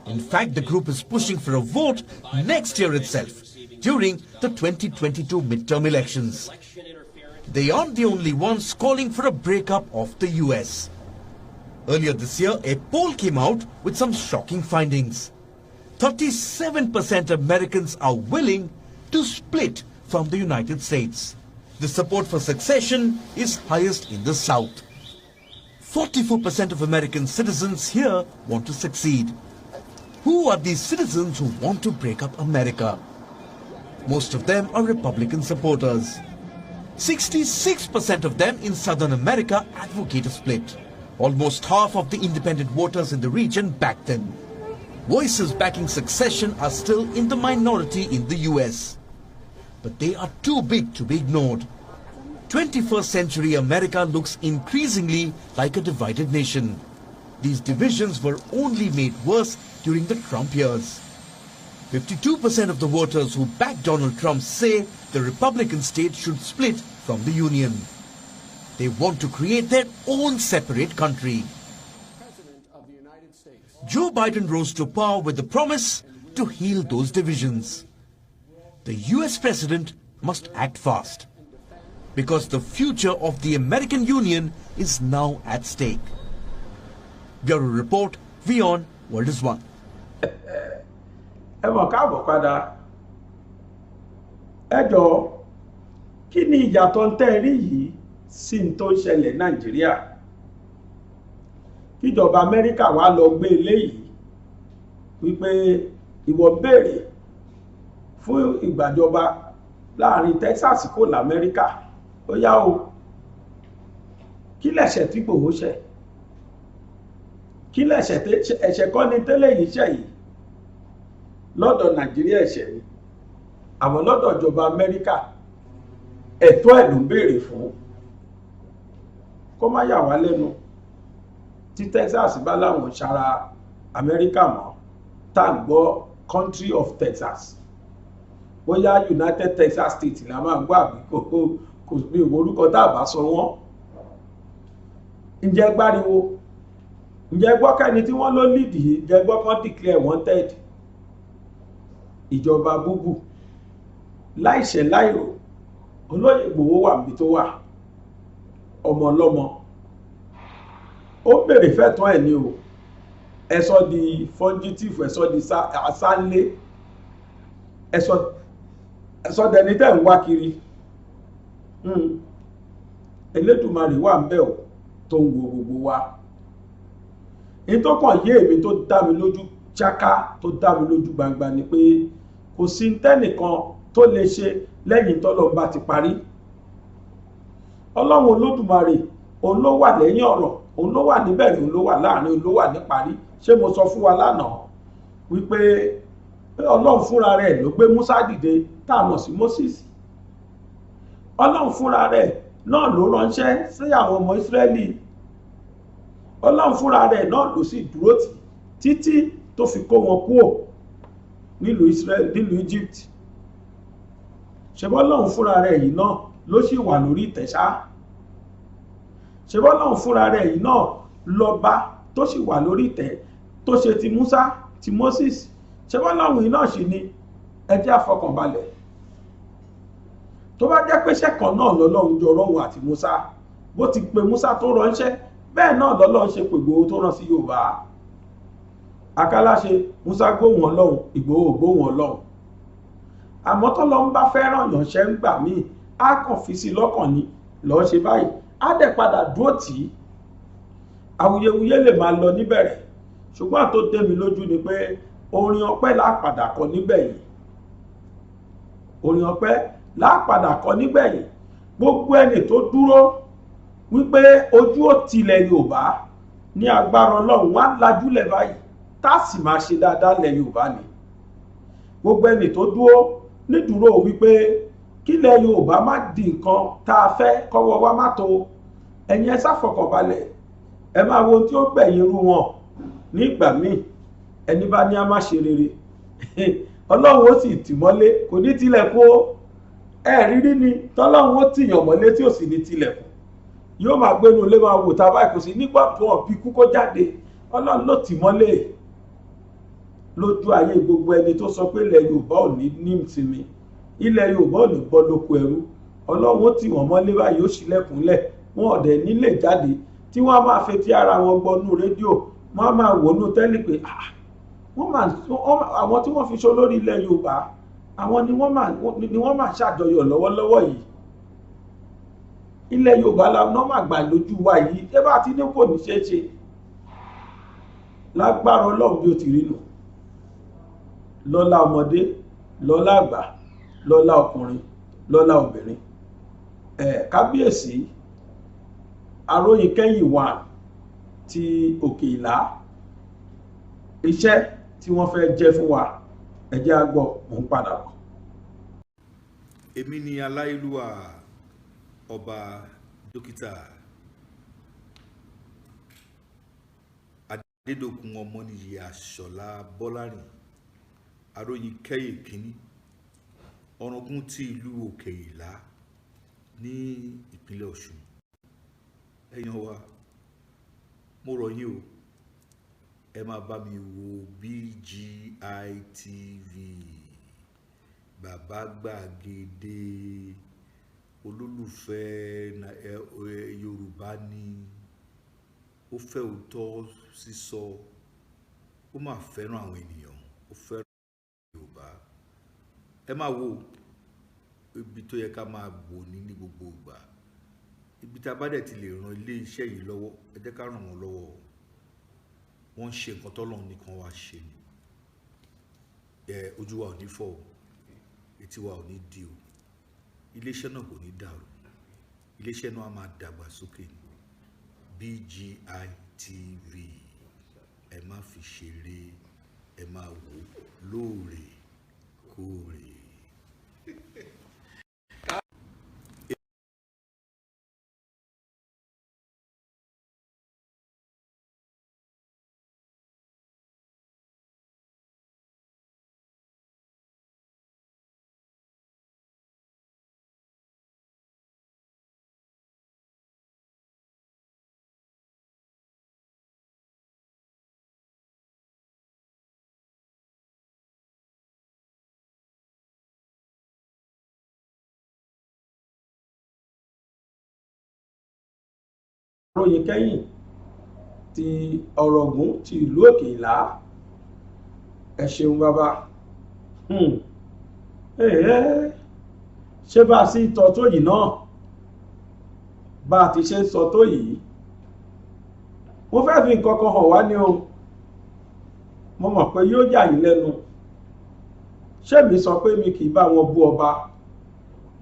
In fact, the group is pushing for a vote next year itself, during the 2022 midterm elections. They aren't the only ones calling for a breakup of the US. Earlier this year, a poll came out with some shocking findings. 37% of Americans are willing to split from the United States. The support for succession is highest in the South. 44% of American citizens here want to succeed. Who are these citizens who want to break up America? Most of them are Republican supporters. 66% of them in Southern America advocate a split. Almost half of the independent voters in the region back them. Voices backing succession are still in the minority in the US. But they are too big to be ignored. 21st century America looks increasingly like a divided nation. These divisions were only made worse during the Trump years. 52% of the voters who backed Donald Trump say the Republican state should split from the Union. They want to create their own separate country. Joe Biden rose to power with the promise to heal those divisions. The US president must act fast, because the future of the American Union is now at stake. Bureau Report, WION, World is One. Ẹ mọ̀ káàbọ̀ padà. Ẹ jọ̀ọ́, kí ni ìyàtọ̀ ń tẹ́ rí yìí sí n tó ń ṣẹlẹ̀ Nàìjíríà? Kíjọba Amẹ́ríkà wá lọ gbé eléyìí wípé ìwọ béèrè fún ìgbàjọba láàrin Texas kò l'Amẹ́ríkà. Ó yá o. Kí lẹ̀ṣẹ̀ tí Ìgbòho ṣẹ̀? Kí lẹ̀ṣẹ̀ ẹ̀ṣẹ̀ kọ́ ni tẹ́lẹ̀ yìí ṣẹ̀ yìí? Lọ́dọ̀ Nàìjíríà ẹ̀ṣẹ̀ ni. Àwọn lọ́dọ̀ ìjọba Amẹ́ríkà ẹ̀tọ́ ẹ̀ ló ń béèrè fún. Kó má yà wá lẹ́nu tí Texas bá láwọn ṣara Amẹ́ríkà mọ́ tá à ń gbọ́ country of Texas. Bóyá United Texas State la máa gbọ́ àbí kò bí orúkọ tá a bá sọ wọ́n. Ǹjẹ́ gbáriwo? Ǹjẹ́ gbọ́ kẹ́ni tí wọ́n ló lead yìí? Ǹjẹ́ gbọ́ kán declare wanted? Ìjọba búbù láìṣẹ̀ láìrò olóyè Ìgbòho wà níbi tó wà, ọmọ ọlọ́mọ ó bèrè fẹ́tọ́ ẹ̀ ní o, ẹ sọ di fugitive, ẹ sọ di asálé, ẹ sọ dẹni tẹ́ ń wá kiri. Elédùmarè wà ń bẹ̀ ọ́ tó ń wo gbogbo wa. Ní tó kàn yé èmi tó dá mi lójú ṣáká, tó dá mi lójú gbangba ni pé kò sí tẹ́nìkan tó lè ṣe lẹ́yìn tọ́lọ́run bá ti parí. Ọlọ́run Olódùmarè òun ló wà lẹ́yìn ọ̀rọ̀, òun ló wà níbẹ̀rẹ̀, òun ló wà láàrin, òun ló wà níparí. Ṣé mo sọ fún wa lánàá wípé Ọlọ́run fúnra rẹ̀ ló gbé Músà dìde tá a mọ̀ sí Moses. Ọlọ́run fúnra rẹ̀ náà ló ránṣẹ́ sí àwọn ọmọ Ísírẹ́lì. Ọlọ́run fúnra rẹ̀ náà ló sì dúró títí tó fi kó wọn kúrò nílùú Ísírẹ́lì, nílùú Egypt. Ṣebí Ọlọ́run fúnra rẹ̀ yìí náà ló sì wà lórí ìtẹ́ ṣá. Ṣebí Ọlọ́run fúnra rẹ̀ yìí náà lọ́ba tó sì wà lórí ìtẹ́ tó ṣe ti Músà, ti Moses. Ṣebí Ọlọ́run yìí náà sì ni. Ẹ jẹ́ àfọkànbalẹ̀. Tó bá jẹ́ pé iṣẹ́ kan náà lọ́lọ́run jọ rọ́hùn àti Músà, bó ti pe Músà tó ránṣẹ́ bẹ́ẹ̀ náà lọ́lọ́run ṣe pè Ìgbòho tó rán sí Yorùbá. Akáláṣe Músà gbóhùn Ọlọ́run, Ìgbòho gbóhùn Ọlọ́run. Àmọ́ tọ́lọ́run bá fẹ́ rán yànṣẹ́ ń gbà míì, á kàn fi sí lọ́kàn ni lọ́ọ́ ṣe báyìí, á dẹ̀ padà dúró tì í. Awuyewuye lè máa lọ níbẹ̀rẹ̀, ṣùgbọ́n tó dé mi lójú ni pé orin ọpẹ́ lápadà kọ nígbẹ̀yìn. Orin ọpẹ́ lápadà kọ nígbẹ̀yìn. Gbogbo ẹni tó dúró wípé ojú ò tilẹ̀ Yorùbá ní agbára Ọlọ́run wá lajúlẹ̀ báyìí tá sì máa ṣe dáadáa lẹ̀ Yorùbá ni. Gbogbo ẹni tó dúró nídúró wípé kílẹ̀ Yorùbá má di nǹkan tá a fẹ́ kọ́wọ́ wa má tó, ẹ̀yin ẹ ṣàfọkànbalẹ̀. Ẹ máa wo ohun tí ó gbẹ̀yìn irú wọn ní ìgbà míì. Ẹni bá ní a má ṣe rere Ọlọ́run ó sì tì mọ́lé, kò ní tilẹ̀kùn. Rírí ni tọ́lọ́run ó tìyàn mọ́lé tí ò sì ní tilẹ̀kùn. Yóò máa gbénu ilé máa wò tá a báyìí, kò sí nígbà tó hàn bí kú kó jáde. Ọlọ́run ló tì mọ́lé lójú ayé gbogbo ẹni tó sọ pé ilẹ̀ Yorùbá ò ní ìsinmi, ilẹ̀ Yorùbá ò ní bọ́ lóko ẹrú. Ọlọ́run ó tì wọ́n mọ́lé báyìí, ó ṣílẹ̀kùnlẹ̀, wọn ọ̀dẹ̀ nílé jáde tí wọ́n á máa fetí ara wọn gbọ́nú rédíò, wọ́n á máa wònú tẹ́lẹ̀ pé àwọn tí wọ́n fi ṣe olórí ilẹ̀ Yorùbá, àwọn ni wọ́n máa ṣàjọyọ̀ lọ́wọ́lọ́wọ́ yìí. Ilẹ̀ Yorùbá la náà máa gbà lójú wa yìí, ẹ bá ti ní kò ní ṣeé ṣe. Lágbára Ọlọ́run bí ó ti rí nù. Lọ́lá ọmọdé, lọ́lá àgbà, lọ́lá ọkùnrin, lọ́lá obìnrin. Kábíyèsí Aróyinkẹ́yìn wà ti Òkè Ìlá. Iṣẹ́ tí wọ́n fẹ́ jẹ́ fún wa, ẹ jẹ́ á gbọ́, mò ń padà bọ̀. Èmi ni Aláyélúwà Ọba Dókítà Adédòkun Ọmọnìyí Àṣọlá Bọ́lárìn Aróyinkẹ́yìn kínní, Ọ̀ràngún ti ìlú Òkè Ìlá ní ìpínlẹ̀ Ọ̀ṣun. Ẹ̀yàn wa, mo rọ̀ yín o, ẹ máa bá mi wo BGI TV, Bàbá Gbàgede, olólùfẹ́ Yorùbá ni, ó fẹ́ òótọ́ sísọ, ó máa fẹ́ràn àwọn ènìyàn, ó fẹ́ràn Yorùbá. Ẹ máa wo ibi tó yẹ ká máa bò ní gbogbo ìgbà, ibi tá a bá dẹ̀ ti lè ran ilé iṣẹ́ yìí lọ́wọ́, ẹ jẹ́ ká ràn wọ́n lọ́wọ́. Wọ́n ń ṣe nǹkan tọ́lọ́run nìkan wá ṣe ni. Ojú wa ò ní fọ́ o, etí wa ò ní di o, iléeṣẹ́ náà kò ní dàrú, iléeṣẹ́ náà á máa dàgbà sókè ni. BGI TV, ẹ má fi ṣeré, ẹ máa wò lóòrèkóòrè. Aróyinkẹ́yìn ti Ọ̀ràngún ti ìlú Òkè Ìlá. Ẹ ṣeun bàbá. Ṣé bá a sí tọ́ tó yìí náà, bá a ti ṣe sọ tó yìí, mo fẹ́ fi nǹkan kan hàn wá ní o, mo mọ̀ pé yóò yà yín lẹ́nu. ṣé mi sọ pé mi kì í bá wọn bú ọba,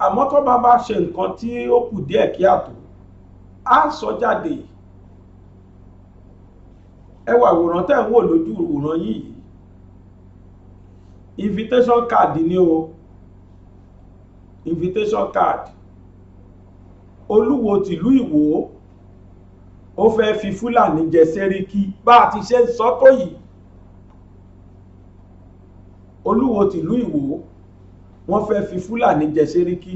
àmọ́ tó bá ṣe nǹkan tí ó kù díẹ̀ kí àtò á sọ jáde. Ẹ wá àwòrán tẹ́ ń wò lójú ìwòran yìí, invitation card ni o, invitation card. Olúwo tìlú Ìwó ó fẹ́ fi Fúlàní jẹ sẹ́ríkì bá a ti ṣe ń sọ tó yìí. Olúwo tìlú Ìwó wọ́n fẹ́ fi Fúlàní jẹ sẹ́ríkì,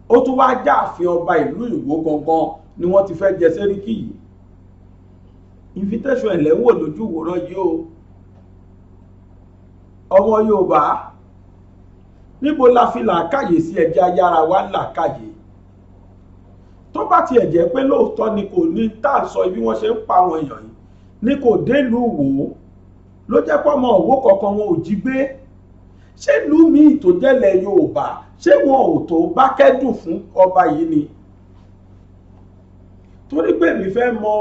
ó tún wá jáàfin ọba ìlú Ìwó gangan ni wọ́n ti fẹ́ jẹ sẹ́ríkì yìí. Invitation ẹ̀lẹ́ ń wò lójú ìwòran yìí o. Ọmọ Yorùbá, níbo la fi làákàyè sí ẹjẹ́ ayára wa làákàyè? Tó bá tiẹ̀ jẹ́ pé lóòótọ́ ni kò ní tá à ń sọ bí wọ́n ṣe ń pa àwọn èèyàn yìí ní kò délùú Ìwó, ló jẹ́ pé ọmọ Ìwó kankan wọn ò jí gbé. Ṣé ìlú míì tó jẹ́lẹ̀ Yorùbá ṣé wọn ò tó bá kẹ́dùn fún ọba yìí ni? Torí pé mi fẹ́ mọ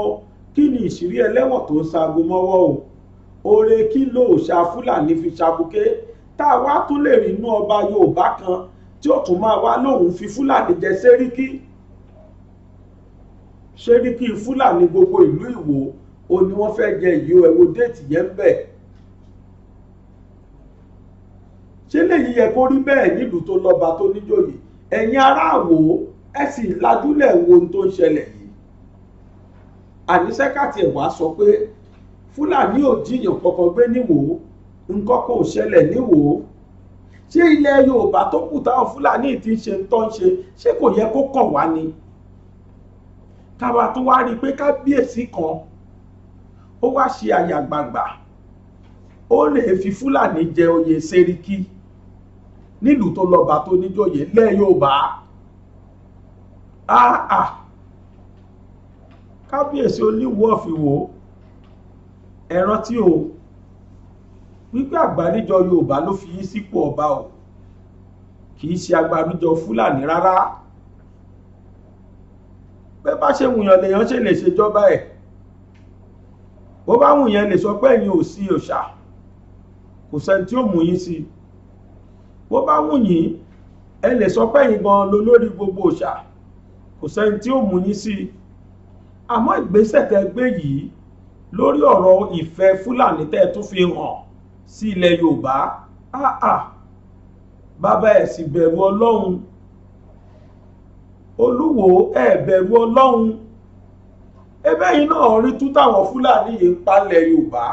kí ni ìṣírí ẹlẹ́wọ̀n tó ń sago mọ́wọ́ o. Oore kí lóòṣà Fúlàní fi ṣàbùké tá a wá tún lè rí inú ọba Yorùbá kan tí ó tún máa wá lóhùn fi Fúlàní jẹ sẹ́ríkì. Sẹ́ríkì Fúlàní gbogbo ìlú Ìwó o ni wọ́n fẹ́ jẹ ìyó ẹ̀wò déètì yẹn ń bẹ̀. Ṣé lèyí yẹ kó rí bẹ́ẹ̀ nílùú tó lọ́ba tó níjòyè? Ẹ̀yin ará Ìwó ẹ sì lajúlẹ̀ wo ohun tó ń ṣẹlẹ̀ yìí. Àníṣẹ́ káàtì ẹ̀ wá sọ pé Fúlàní ò jíyàn kankan gbé níwò, nǹkan kan ò ṣẹlẹ̀ níwò. Ṣé ilẹ̀ Yorùbá tó kù táwọn Fúlàní ti ń ṣe ń tọ́ ń ṣe, ṣé kò yẹ kó kàn wá ni? Káwa tó wá rí i pé kábíyèsí kan ó wá ṣe àyàgbàgbà, ó lè fi Fúlàní jẹ oyè sẹ́ríkì nílùú tó lọ́ba tó níjòyè lẹ́ Yorùbá. Kábíyèsí Oníwó of Ìwó, ẹ rántí o wípé àgbáríjọ Yorùbá ló fi yín sípò ọba o, kì í ṣe àgbáríjọ Fúlàní rárá. Bẹ́ bá ṣe wùyàn lèèyàn ṣe lè ṣèjọba ẹ̀. Bó bá wùyàn lè sọ pé ẹ̀yin ò sí òòṣà, kò sẹ́ni tí ó mú yín sí. Bó bá wùyín ẹ lè sọ pé ẹ̀yin gan lolórí gbogbo òòṣà, kò sẹ́ni tí ó mú yín sí. Àmọ́ ìgbésẹ̀ tẹ́ gbé yìí lórí ọ̀rọ̀ ìfẹ́ Fúlàní tẹ́ tún fi hàn sí ilẹ̀ Yorùbá, bàbá ẹ̀ sì bẹ̀rù Ọlọ́run. Olúwo ẹ bẹ̀rù Ọlọ́run. Ẹbẹ́ yìí náà rí tú táwọn Fúlàní yìí ń palẹ̀ Yorùbá.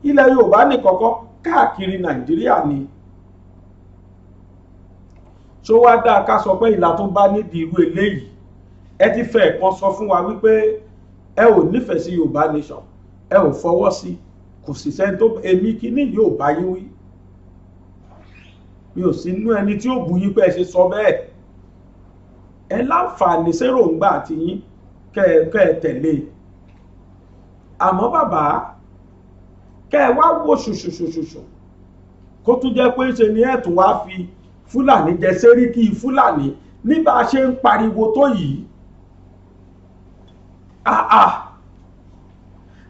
Ilẹ̀ Yorùbá nìkọ̀kọ́ káàkiri Nàìjíríà ni. Ṣó wá dáa ká sọ pé ìlà tó bá nídìí irú eléyìí? Ẹ ti fẹ́ kan sọ fún wa wípé ẹ ò nífẹ̀ẹ́ sí Yorùbá nation, ẹ ò fọwọ́ sí, kò sì sẹ́ni tó èmi kíní yóò bá yín wí. Mi ò sí inú ẹni tí ó bú yín pé ẹ ṣe sọ bẹ́ẹ̀. Ẹ láǹfààní séròǹgbà àti yín kẹ́ ẹ tẹ̀lé. Àmọ́ bàbá kẹ́ ẹ wá wò ṣùṣùṣùṣùṣù kó tún jẹ́ pé ṣe ni ẹ̀ tún wá fi Fúlàní jẹ sẹ́ríkì Fúlàní ní bá a ṣe ń pariwo tó yìí.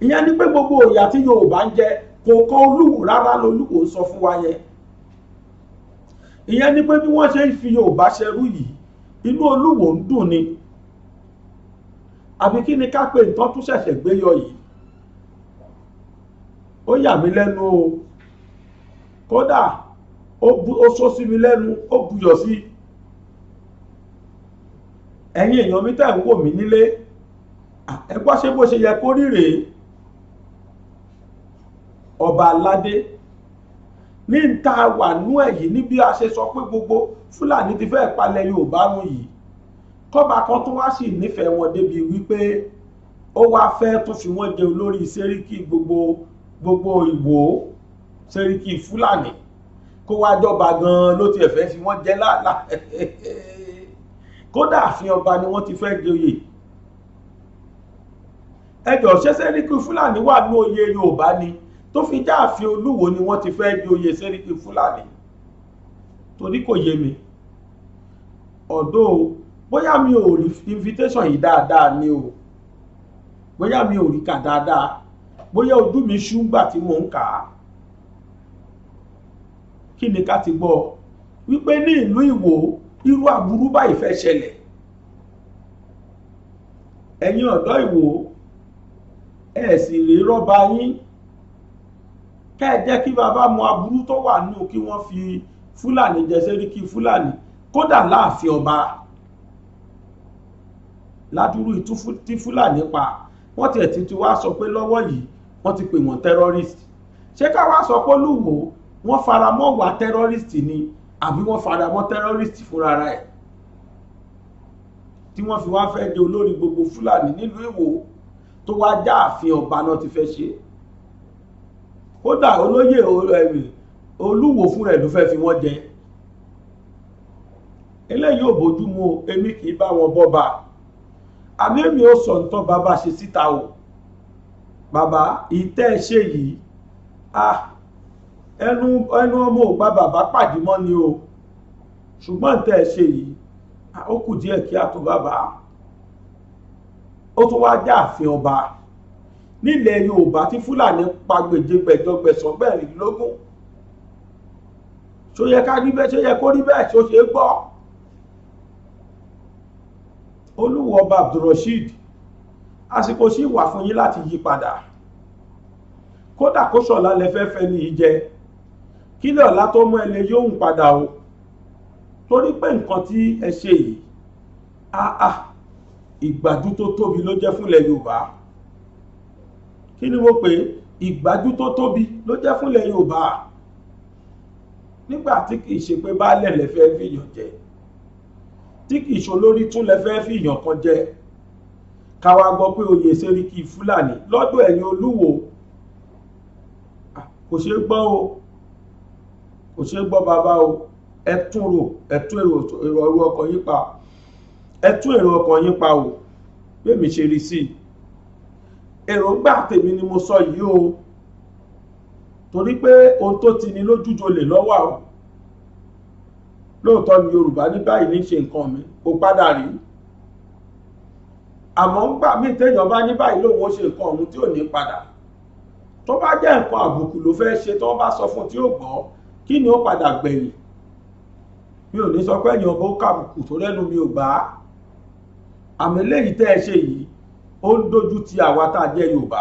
Ìyẹn ni pé gbogbo ìyà tí Yorùbá ń jẹ kò kàn Olúwo rárá, lolúwo sọ fún wa yẹn. Ìyẹn ni pé bí wọ́n ṣe ń fi Yorùbá ṣẹrú yìí, inú Olúwo ń dùn ni. Àbí kí ni ká pé nǹkan tún ṣẹ̀ṣẹ̀ gbé yọ yìí? Ó yà mí lẹ́nu o. Kódà ó sọ sí mi lẹ́nu, ó buyọ̀ sí. Ẹ̀yin èèyàn mi tẹ́ ń wò mí nílé, ẹ gbọ́ ṣé bó ṣe yẹ kó rí rèé. Ọba aládé ní ń ta wà nú ẹ̀yìn ní bí a ṣe sọ pé gbogbo Fúlàní ti fẹ́ palẹ̀ Yorùbá run yìí. Kọ́ba kan tún wá sí nífẹ̀ẹ́ wọn débi wípé ó wá fẹ́ tún fi wọ́n jẹ olórí sẹ́ríkì gbogbo Ìwó, sẹ́ríkì Fúlàní. Kó wá jọba gan-an ló tiẹ̀ fẹ́ fi wọ́n jẹ láàlá. Kódà ààfin ọba ni wọ́n ti fẹ́ joyè. Ẹjọ́ ṣé sẹ́ríkì Fúlàní wà ní oyè Yorùbá ni tó fi já ààfin Olúwo ni wọ́n ti fẹ́ joyè sẹ́ríkì Fúlàní? Torí kò yé mi. Ọ̀dọ̀ bóyá mi ò rí invitation yìí dáadáa ni o, bóyá mi ò rí kà dáadáa, bóyá ojú mi ṣú gbà tí mò ń kà á. Kí ni ká ti gbọ́? wípé ní ìlú Ìwó irú aburú báyìí fẹ́ ṣẹlẹ̀. Ẹ̀yin ọ̀dọ́ Ìwó ẹ sì rí rọ́bà yín kẹ́ ẹ jẹ́ kí bàbá mọ aburú tó wà nínú kí wọ́n fi Fúlàní jẹ Sẹ́ríkì Fúlàní kódà láàfin ọba ládùúrú tí Fúlàní pa. Wọ́n tiẹ̀ ti wá sọ pé lọ́wọ́ yìí wọ́n ti pè wọ́n terrorist. Ṣé ká wá sọ pé Olúwo wọ́n faramọ́ wà terrorist ni àbí wọ́n faramọ́ terrorist fúnra rẹ̀ tí wọ́n fi wá fẹ́ jẹ olórí gbogbo Fúlàní nílùú Ìwó tó wá já ààfin ọba náà ti fẹ́ ṣe. Kódà olóyè Olúwo fún rẹ̀ ló fẹ́ fi wọ́n jẹ. Eléyìí ò bójú mu, èmi kì í bá wọn bọ́ba. Àmì èmi ò sọ nǹkan bàbá ṣe síta o. Bàbá ìtẹ́ ṣe yìí ẹnu ọmọ ò bá bàbá pàdé mọ́ ni o, ṣùgbọ́n ìtẹ́ ṣe yìí ó kù díẹ̀ kí á tó bàbá. Ó tún wá já ààfin ọba nílẹ̀ Yorùbá tí Fúlàní pa gbèjègbèjọgbẹ̀sán mẹ́rìnlélógún. Ṣó yẹ ká rí bẹ́ẹ̀, ṣó yẹ kó rí bẹ́ẹ̀, ṣó ṣe é gbọ́. Olúwo ọba Abdulrasheed àsìkò sí wà fún yín láti yí padà. Kódà kó ṣọ̀la lẹ fẹ́ ní ìjẹ kí lè ọ̀la tó mọ́ ẹlẹ́ yóò ń padà o, torí pé nǹkan tí ẹ ṣe yìí ìgbájú tó tóbi ló jẹ́ fúnlẹ̀ Yorùbá. Kí ni mo pè ìgbájú tó tóbi ló jẹ́ fúnlẹ̀ Yorùbá nígbà tí kìí ṣe pé baálẹ̀ lẹ fẹ́ fìyàn jẹ, tí kìí ṣe olórí tún lẹ fẹ́ fìyàn kan jẹ, ká wá gbọ́ pé oyè Sẹ́ríkì Fúlàní lọ́dọ̀ ẹ̀yin Olúwo kò ṣe gbọ́ o, kò ṣe gbọ́ bàbá o. Ẹ tún rò, ẹ tún èrò ọkàn yín pa, ẹ tún èrò ọkàn yín pa o. Bí èmi ṣe rí sí èròǹgbà tèmi ni mo sọ yìí o, torí pé ohun tó ti ní lójújò lè lọ́wọ́ o. Lóòótọ́ ni Yorùbá ní báyìí ní ṣe nǹkan mi kò padà rí, àmọ́ ń gbà míì téèyàn bá ní báyìí lóun ó ṣe nǹkan ọ̀hún tí ò ní padà. Tó bá jẹ́ nǹkan àbùkù ló fẹ́ ṣe tó bá sọ fún tí ó gbọ́, kí ni ó padà gbẹ̀yìn? Mi ò ní sọ pé èèyàn bó kàbùkù tó rẹ́nu mi ò gbà á. Àmì eléyìí tẹ́ ẹ ṣe yìí ó ń dojú ti àwa tá a jẹ́ Yorùbá.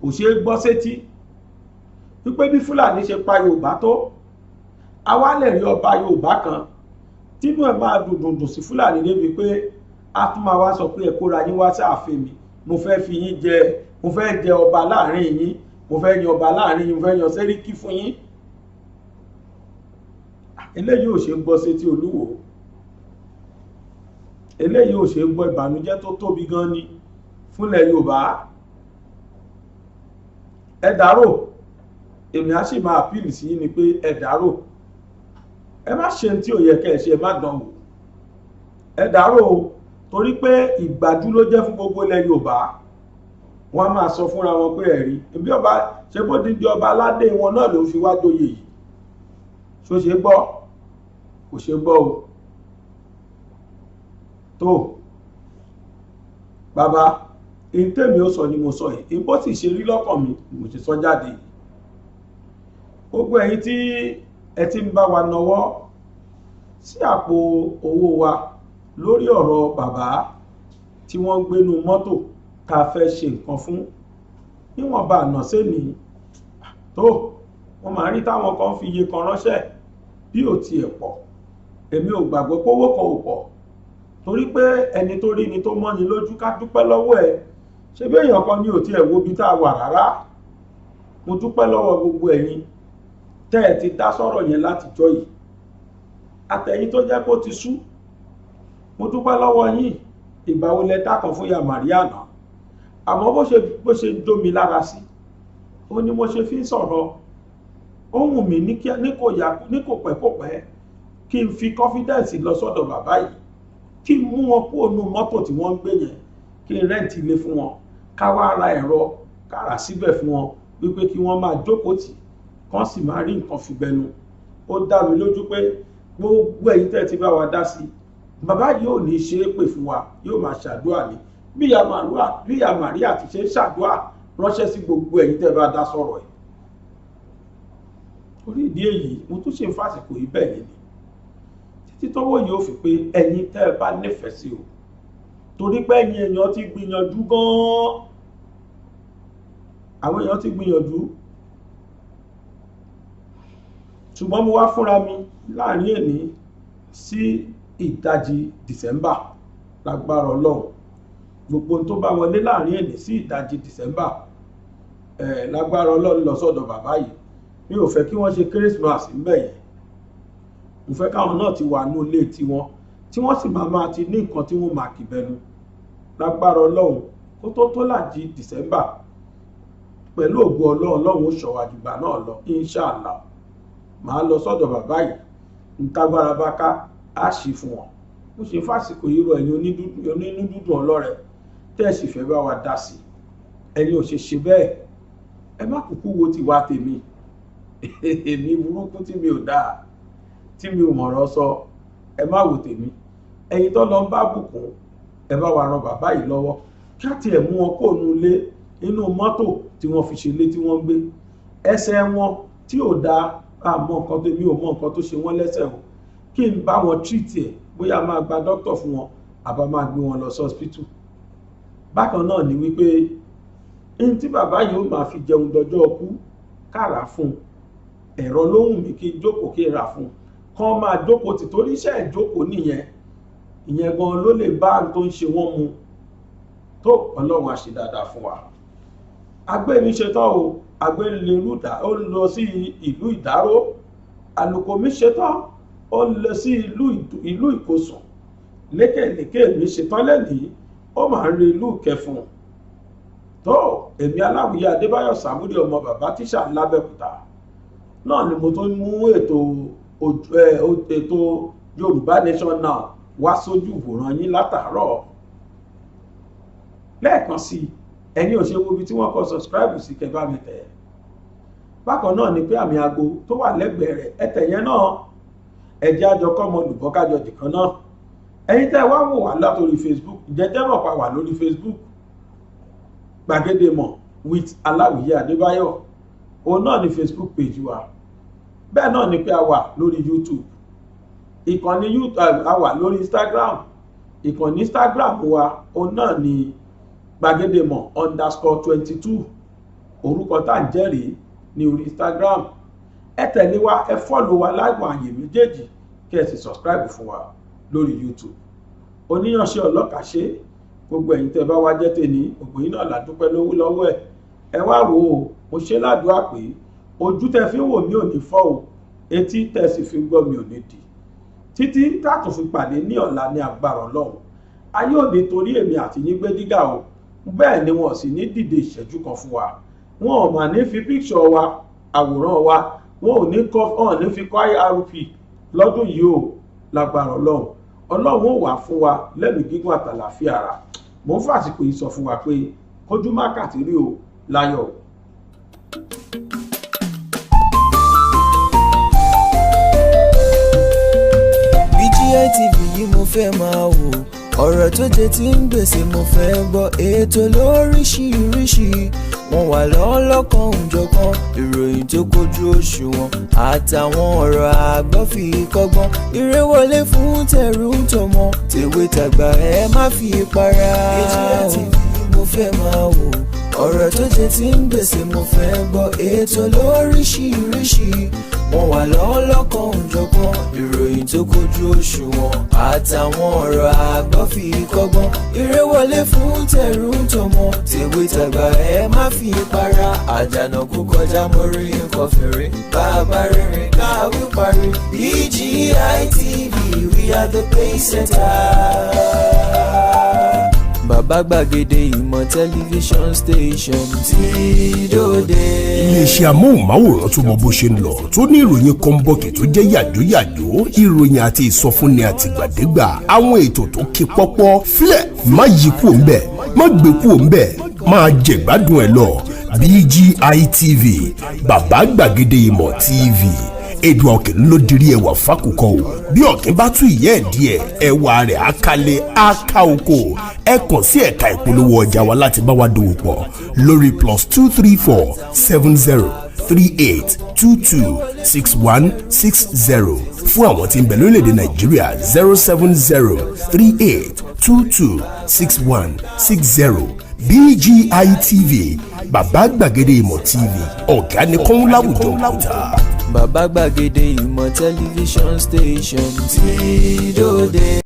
Kò ṣeé gbọ́ sétí wípé bí Fúlàní ṣe pa Yorùbá tó, àwa lè rí ọba Yorùbá kan tínú ẹ̀ máa dùndùn sí Fúlàní débi pé a tún máa wá sọ pé ẹ kóra yín wá sí ààfin mi, mo fẹ́ fi yín jẹ, mo fẹ́ jẹ ọba láàrin yín, mo fẹ́ yan ọba láàrin yín, mo fẹ́ yan Sẹ́ríkì fún yín. Eléyìí ò ṣe ń gbọ́ sétí Olúwo. Eléyìí ò ṣe ń gbọ́ ìbànújẹ́ tó tóbi gan ni fúnlẹ̀ Yorùbá. Ẹ dárò, èmi á sì máa apíìlì sí yín ni pé ẹ dárò. Ẹ má ṣe tí ò yẹ kẹ́ ẹ ṣe, ẹ má dán wò. Ẹ dárò o, torí pé ìgbájú ló jẹ́ fún gbogbo ilẹ̀ Yorùbá. Wọ́n á máa sọ fúnra wọn pé ẹ̀rí ẹbí ọba ṣe bó dídí ọba aládé wọn náà ló fi wá joyè yìí. Ṣó ṣe gbọ́? Kò ṣe gbọ́ o. Tó bàbá ìtẹ́mi ó sọ ni mo sọ yìí, ìbó sì ṣe rí lọ́kàn mi mo ti sọ jáde. Gbogbo ẹ̀yin tí ẹ ti ń bá wa nawọ́ sí àpò owó wa lórí ọ̀rọ̀ bàbá tí wọ́n ń gbénu mọ́tò ká fẹ́ ṣe nǹkan fún, níwọ̀nba àná sẹ́ni tó wọ́n máa rí táwọn kan fi iye kan ránṣẹ́ bí ò tiẹ̀ pọ̀. Èmi ò gbàgbọ́ pé owó kan ò pọ̀, torí pé ẹni tó rí ni tó mọ́ni lójú, ká dúpẹ́ lọ́wọ́ ẹ̀. Ṣé bí èèyàn kan ní ò tiẹ̀ wo ibi tá a wà rárá. Mo dúpẹ́ lọ́wọ́ gbogbo ẹ̀yin tẹ́ ẹ ti dá sọ̀rọ̀ yẹn látijọ́ yìí, àtẹ̀yin tó jẹ́ kó ti sú. Mo dúpẹ́ lọ́wọ́ yín. Ìgbà wo lẹ dákan fún ìyá Màríà náà, àmọ́ bó ṣe dómi lára sí ó ní mo ṣe fi ń sọ̀rọ̀. Ó wù mí ní kò pẹ́ kò pẹ́ kí n fi confidence lọ sọ́dọ̀ bàbá yìí, kí n mú wọn kúrò nínú mọ́tò tí wọ́n ń gbé yẹn, kí n rẹ́ǹtì ilé fún wọn, ká wá ra ẹ̀rọ kára síbẹ̀ fún wọn wípé kí wọ́n máa jókòó tì kán sì máa rí nǹkan fi bẹnu. Ó dá mi lójú pé gbogbo ẹ̀yin tẹ́ ti bá wa dá sí, bàbá yìí ò ní ṣe é pè fún wa, yóò máa ṣàdúrà ní bí ìyá Màríà ti ṣe ń ṣàdúrà ránṣẹ́ sí gbogbo ẹ̀yin tẹ́ bá dá sọ̀rọ̀ ẹ̀. torí ìdí èyí mo tún ṣe ń fàsìkò yìí bẹ́ẹ̀ yẹn ni títí tọ́wọ́ yìí ó fi pé ẹ̀yin tẹ́ ẹ bá nífẹ̀ẹ́ sí o torí pé ẹ̀yin èèyàn ti gbìyànjú gan-an àwọn èèyàn ti gbìyànjú ṣùgbọ́n mo wá fúnra mi láàrin èní sí ìdajì December lágbára Ọlọ́run gbogbo tó bá wọlé láàrin èní sí ìdajì December lágbára Ọlọ́run lọ sọ́dọ̀ bàbá yìí mi ò fẹ́ kí wọ́n ṣe Christmas ńbẹ̀ yẹn mo fẹ́ káwọn náà ti wà ní ilé tiwọn tí wọ́n sì máa ti ní nǹkan tí wọ́n máa kì bẹnu lágbára Ọlọ́run kó tó láti December pẹ̀lú ògo Ọlọ́run ó ṣọ̀wá jùgbà náà lọ inshallah màá lọ sọ́dọ̀ bàbá yìí ntagbára bá ká á ṣe fún wọn mo ṣe fásìkò yìí rọ ẹ̀yin onínú dúdùn ọlọ́rẹ̀ tẹ́ ẹ sì fẹ́ bá wa dá sí ẹ̀yin ò ṣe bẹ́ẹ̀ ẹ má kúkú wo ti wá tèmi èmi burúkú tí mi ò dáa tí mi ò mọ̀rọ̀ sọ ẹ má wo tèmi ẹ̀yin tó lọ ń bá bùkún ẹ bá wa ran bàbá yìí lọ́wọ́ kí á tiẹ̀ mú wọn kó nu ilé inú mọ́tò tí wọ́n fi ṣe ilé tí wọ́n ń gbé ẹsẹ̀ wọn tí ò dáa àmọ́ nǹkan tó mi ò mọ nǹkan tó ṣe wọ́n lẹ́sẹ̀ o kí n bá wọn treat ẹ̀ bóyá máa gba dókítà fún wọn àbá máa gbé wọn lọ sí hospital bákan náà ni wípé n tí bàbá yìí ó máa fi jẹun dọjọ́ ọkú kára fún ẹ̀rọ lóhùn mi kí n jókòó kí n rà fún kán máa jókòó tì torí iṣẹ́ ìjókòó nìyẹn ìyẹn gan ló lè bá tó ń ṣe wọ́n mu tó Ọlọ́run á ṣe dáadáa fún wa agbẹ́mi ṣetán o agbẹ́lérú ó lọ sí ìlú Ìdáró àlùkò mi ṣetán ó lọ sí ìlú Ìkòsùn lékèlékè mi ṣetán lẹ́nìí ó máa ń re ìlú Ìkẹfùn tó èmi Aláwìyé Adébáyọ̀ Sàmúdì ọmọ bàbá tíṣà lábẹ́òkúta náà ni mo tó ń mú ètò Yorùbá Nation Now wá sójú ìwòran yín látàárọ̀ lẹ́ẹ̀kan sí ẹ̀yin ò ṣe wo ibi tí wọ́n kọ subscribe sí kẹ́ bá mi tẹ̀ bákan náà ni pé àmì aago tó wà lẹ́gbẹ̀ẹ́ rẹ̀ ẹ̀tẹ̀ yẹn náà ẹ̀jẹ̀ àjọ kọ́mọ olùbọ́kájọ dìkan náà ẹ̀yin tẹ́ wá wò wá látòrí Facebook jẹ́jẹ́ mọ̀ pa wà lórí Facebook Gbàgede Mọ̀ with Aláwìyé Adébáyọ̀ òun náà ni Facebook page wa bẹ́ẹ̀ náà ni pé a wà lórí YouTube ìkànnì YouTube a wà lórí Instagram ìkànnì Instagram wa òun náà ni Gbàgede Mọ̀ _22 orúkọ tá à ń jẹ́rìí ní orí Instagram ẹ tẹ̀lé wa ẹ fọ́lù wa láìpọ̀ àyè méjèèjì kí ẹ sì subscribe fún wa lórí YouTube oníyanṣẹ́ ọlọ́kàṣe gbogbo ẹ̀yin tẹ́ bá wá jẹ́ tèmi ògbó yín náà ládùúpẹ́ lọ́wọ́ ẹ wá wò ó mo ṣe ládùúgbà pé ojú tẹ́ fi wò mí ò ní fọ́ o etí tẹ́ sì fi gbọ́ mi ò ní di títí táàtò fi pàdé ní ọ̀la ní agbára Ọlọ́run ayé òde torí èmi àti yín gbé dígà o bẹ́ẹ̀ ni wọn sì ní dìde ìṣẹ́jú kan fún wa wọn ò mà ní fi píkṣọ wa àwòrán wa wọn ò ní fi kọ́ IRP lọ́dún yìí o lágbára Ọlọ́run ó wà fún wa lẹ́nu gígùn àtàlàfíà ara mo ń fàsìkò yìí sọ fún wa pé kójú má kàtírí o láyọ̀. BGI TV yìí mo fẹ́ máa wò ọ̀rọ̀ tó jẹ ti ń gbèsè mo fẹ́ gbọ́ ètò lóríṣiríṣi wọ́n wà lọ́lọ́kan òjọ̀kan ìròyìn tó kojú òṣùwọ̀n àtàwọn ọ̀rọ̀ àgbọ́ fi kọ́gbọ́n eré wọlé fún tẹ̀rù tọmọ tèwe tàgbà ẹ má fi para. BGI TV mo fẹ́ máa wò ọ̀rọ̀ tó jẹ ti ń gbèsè mo fẹ́ gbọ́ ètò lóríṣiríṣi wọ́n wà lọ́lọ́kan òjọ̀kan ìròyìn tó kojú òṣùwọ̀n àtàwọn ọ̀rọ̀ àgbọ́ fi kọ́gbọ́n eré wọlé fún tẹ̀rù tọmọ tèwe tàgbà ẹ má fi para àjànà kú kọjá mọ́rí nǹkan fèrè bàbá rere káwí parí BGI TV we are the pace setter. Bàbá Gbàgede ìmọ̀ tẹlifíṣọ̀n station ti dòde. Iléeṣẹ́ amóhùnmáwòrán tó mọ bó ṣe ń lọ tó ní ìròyìn kọ́ńbọ̀kì tó jẹ́ yàjóyàjó ìròyìn àti ìsọfúnni àtìgbàdégbà àwọn ètò tó ké pọ́pọ́ filẹ̀ má yí kúò ń bẹ̀ má gbé kúò ń bẹ̀ máa jẹ̀gbádùn ẹ̀ lọ BGI TV Bàbá Gbàgede ìmọ̀ TV èdè ọ̀kìn ló dirí ẹwà fákòkò o bí ọ̀kìn bá tú ìyẹ́ ẹ̀ díẹ̀ ẹwà rẹ̀ á kalẹ̀ á ká oko ẹ kàn sí ẹ̀ka ìpolówó ọjà wa láti bá wa dòwò pọ̀ lórí +234 70 07038226160 fún àwọn tí ń bẹ lórílẹ̀‐èdè Nàìjíríà 07038226160. BGI TV, Bàbá Gbàgede Ìmọ̀ TV, ọ̀gá ni kọ́ń láwùjọ òkúta. Bàbá Gbàgede Ìmọ̀ tẹlifíṣọ̀n station tí dòde.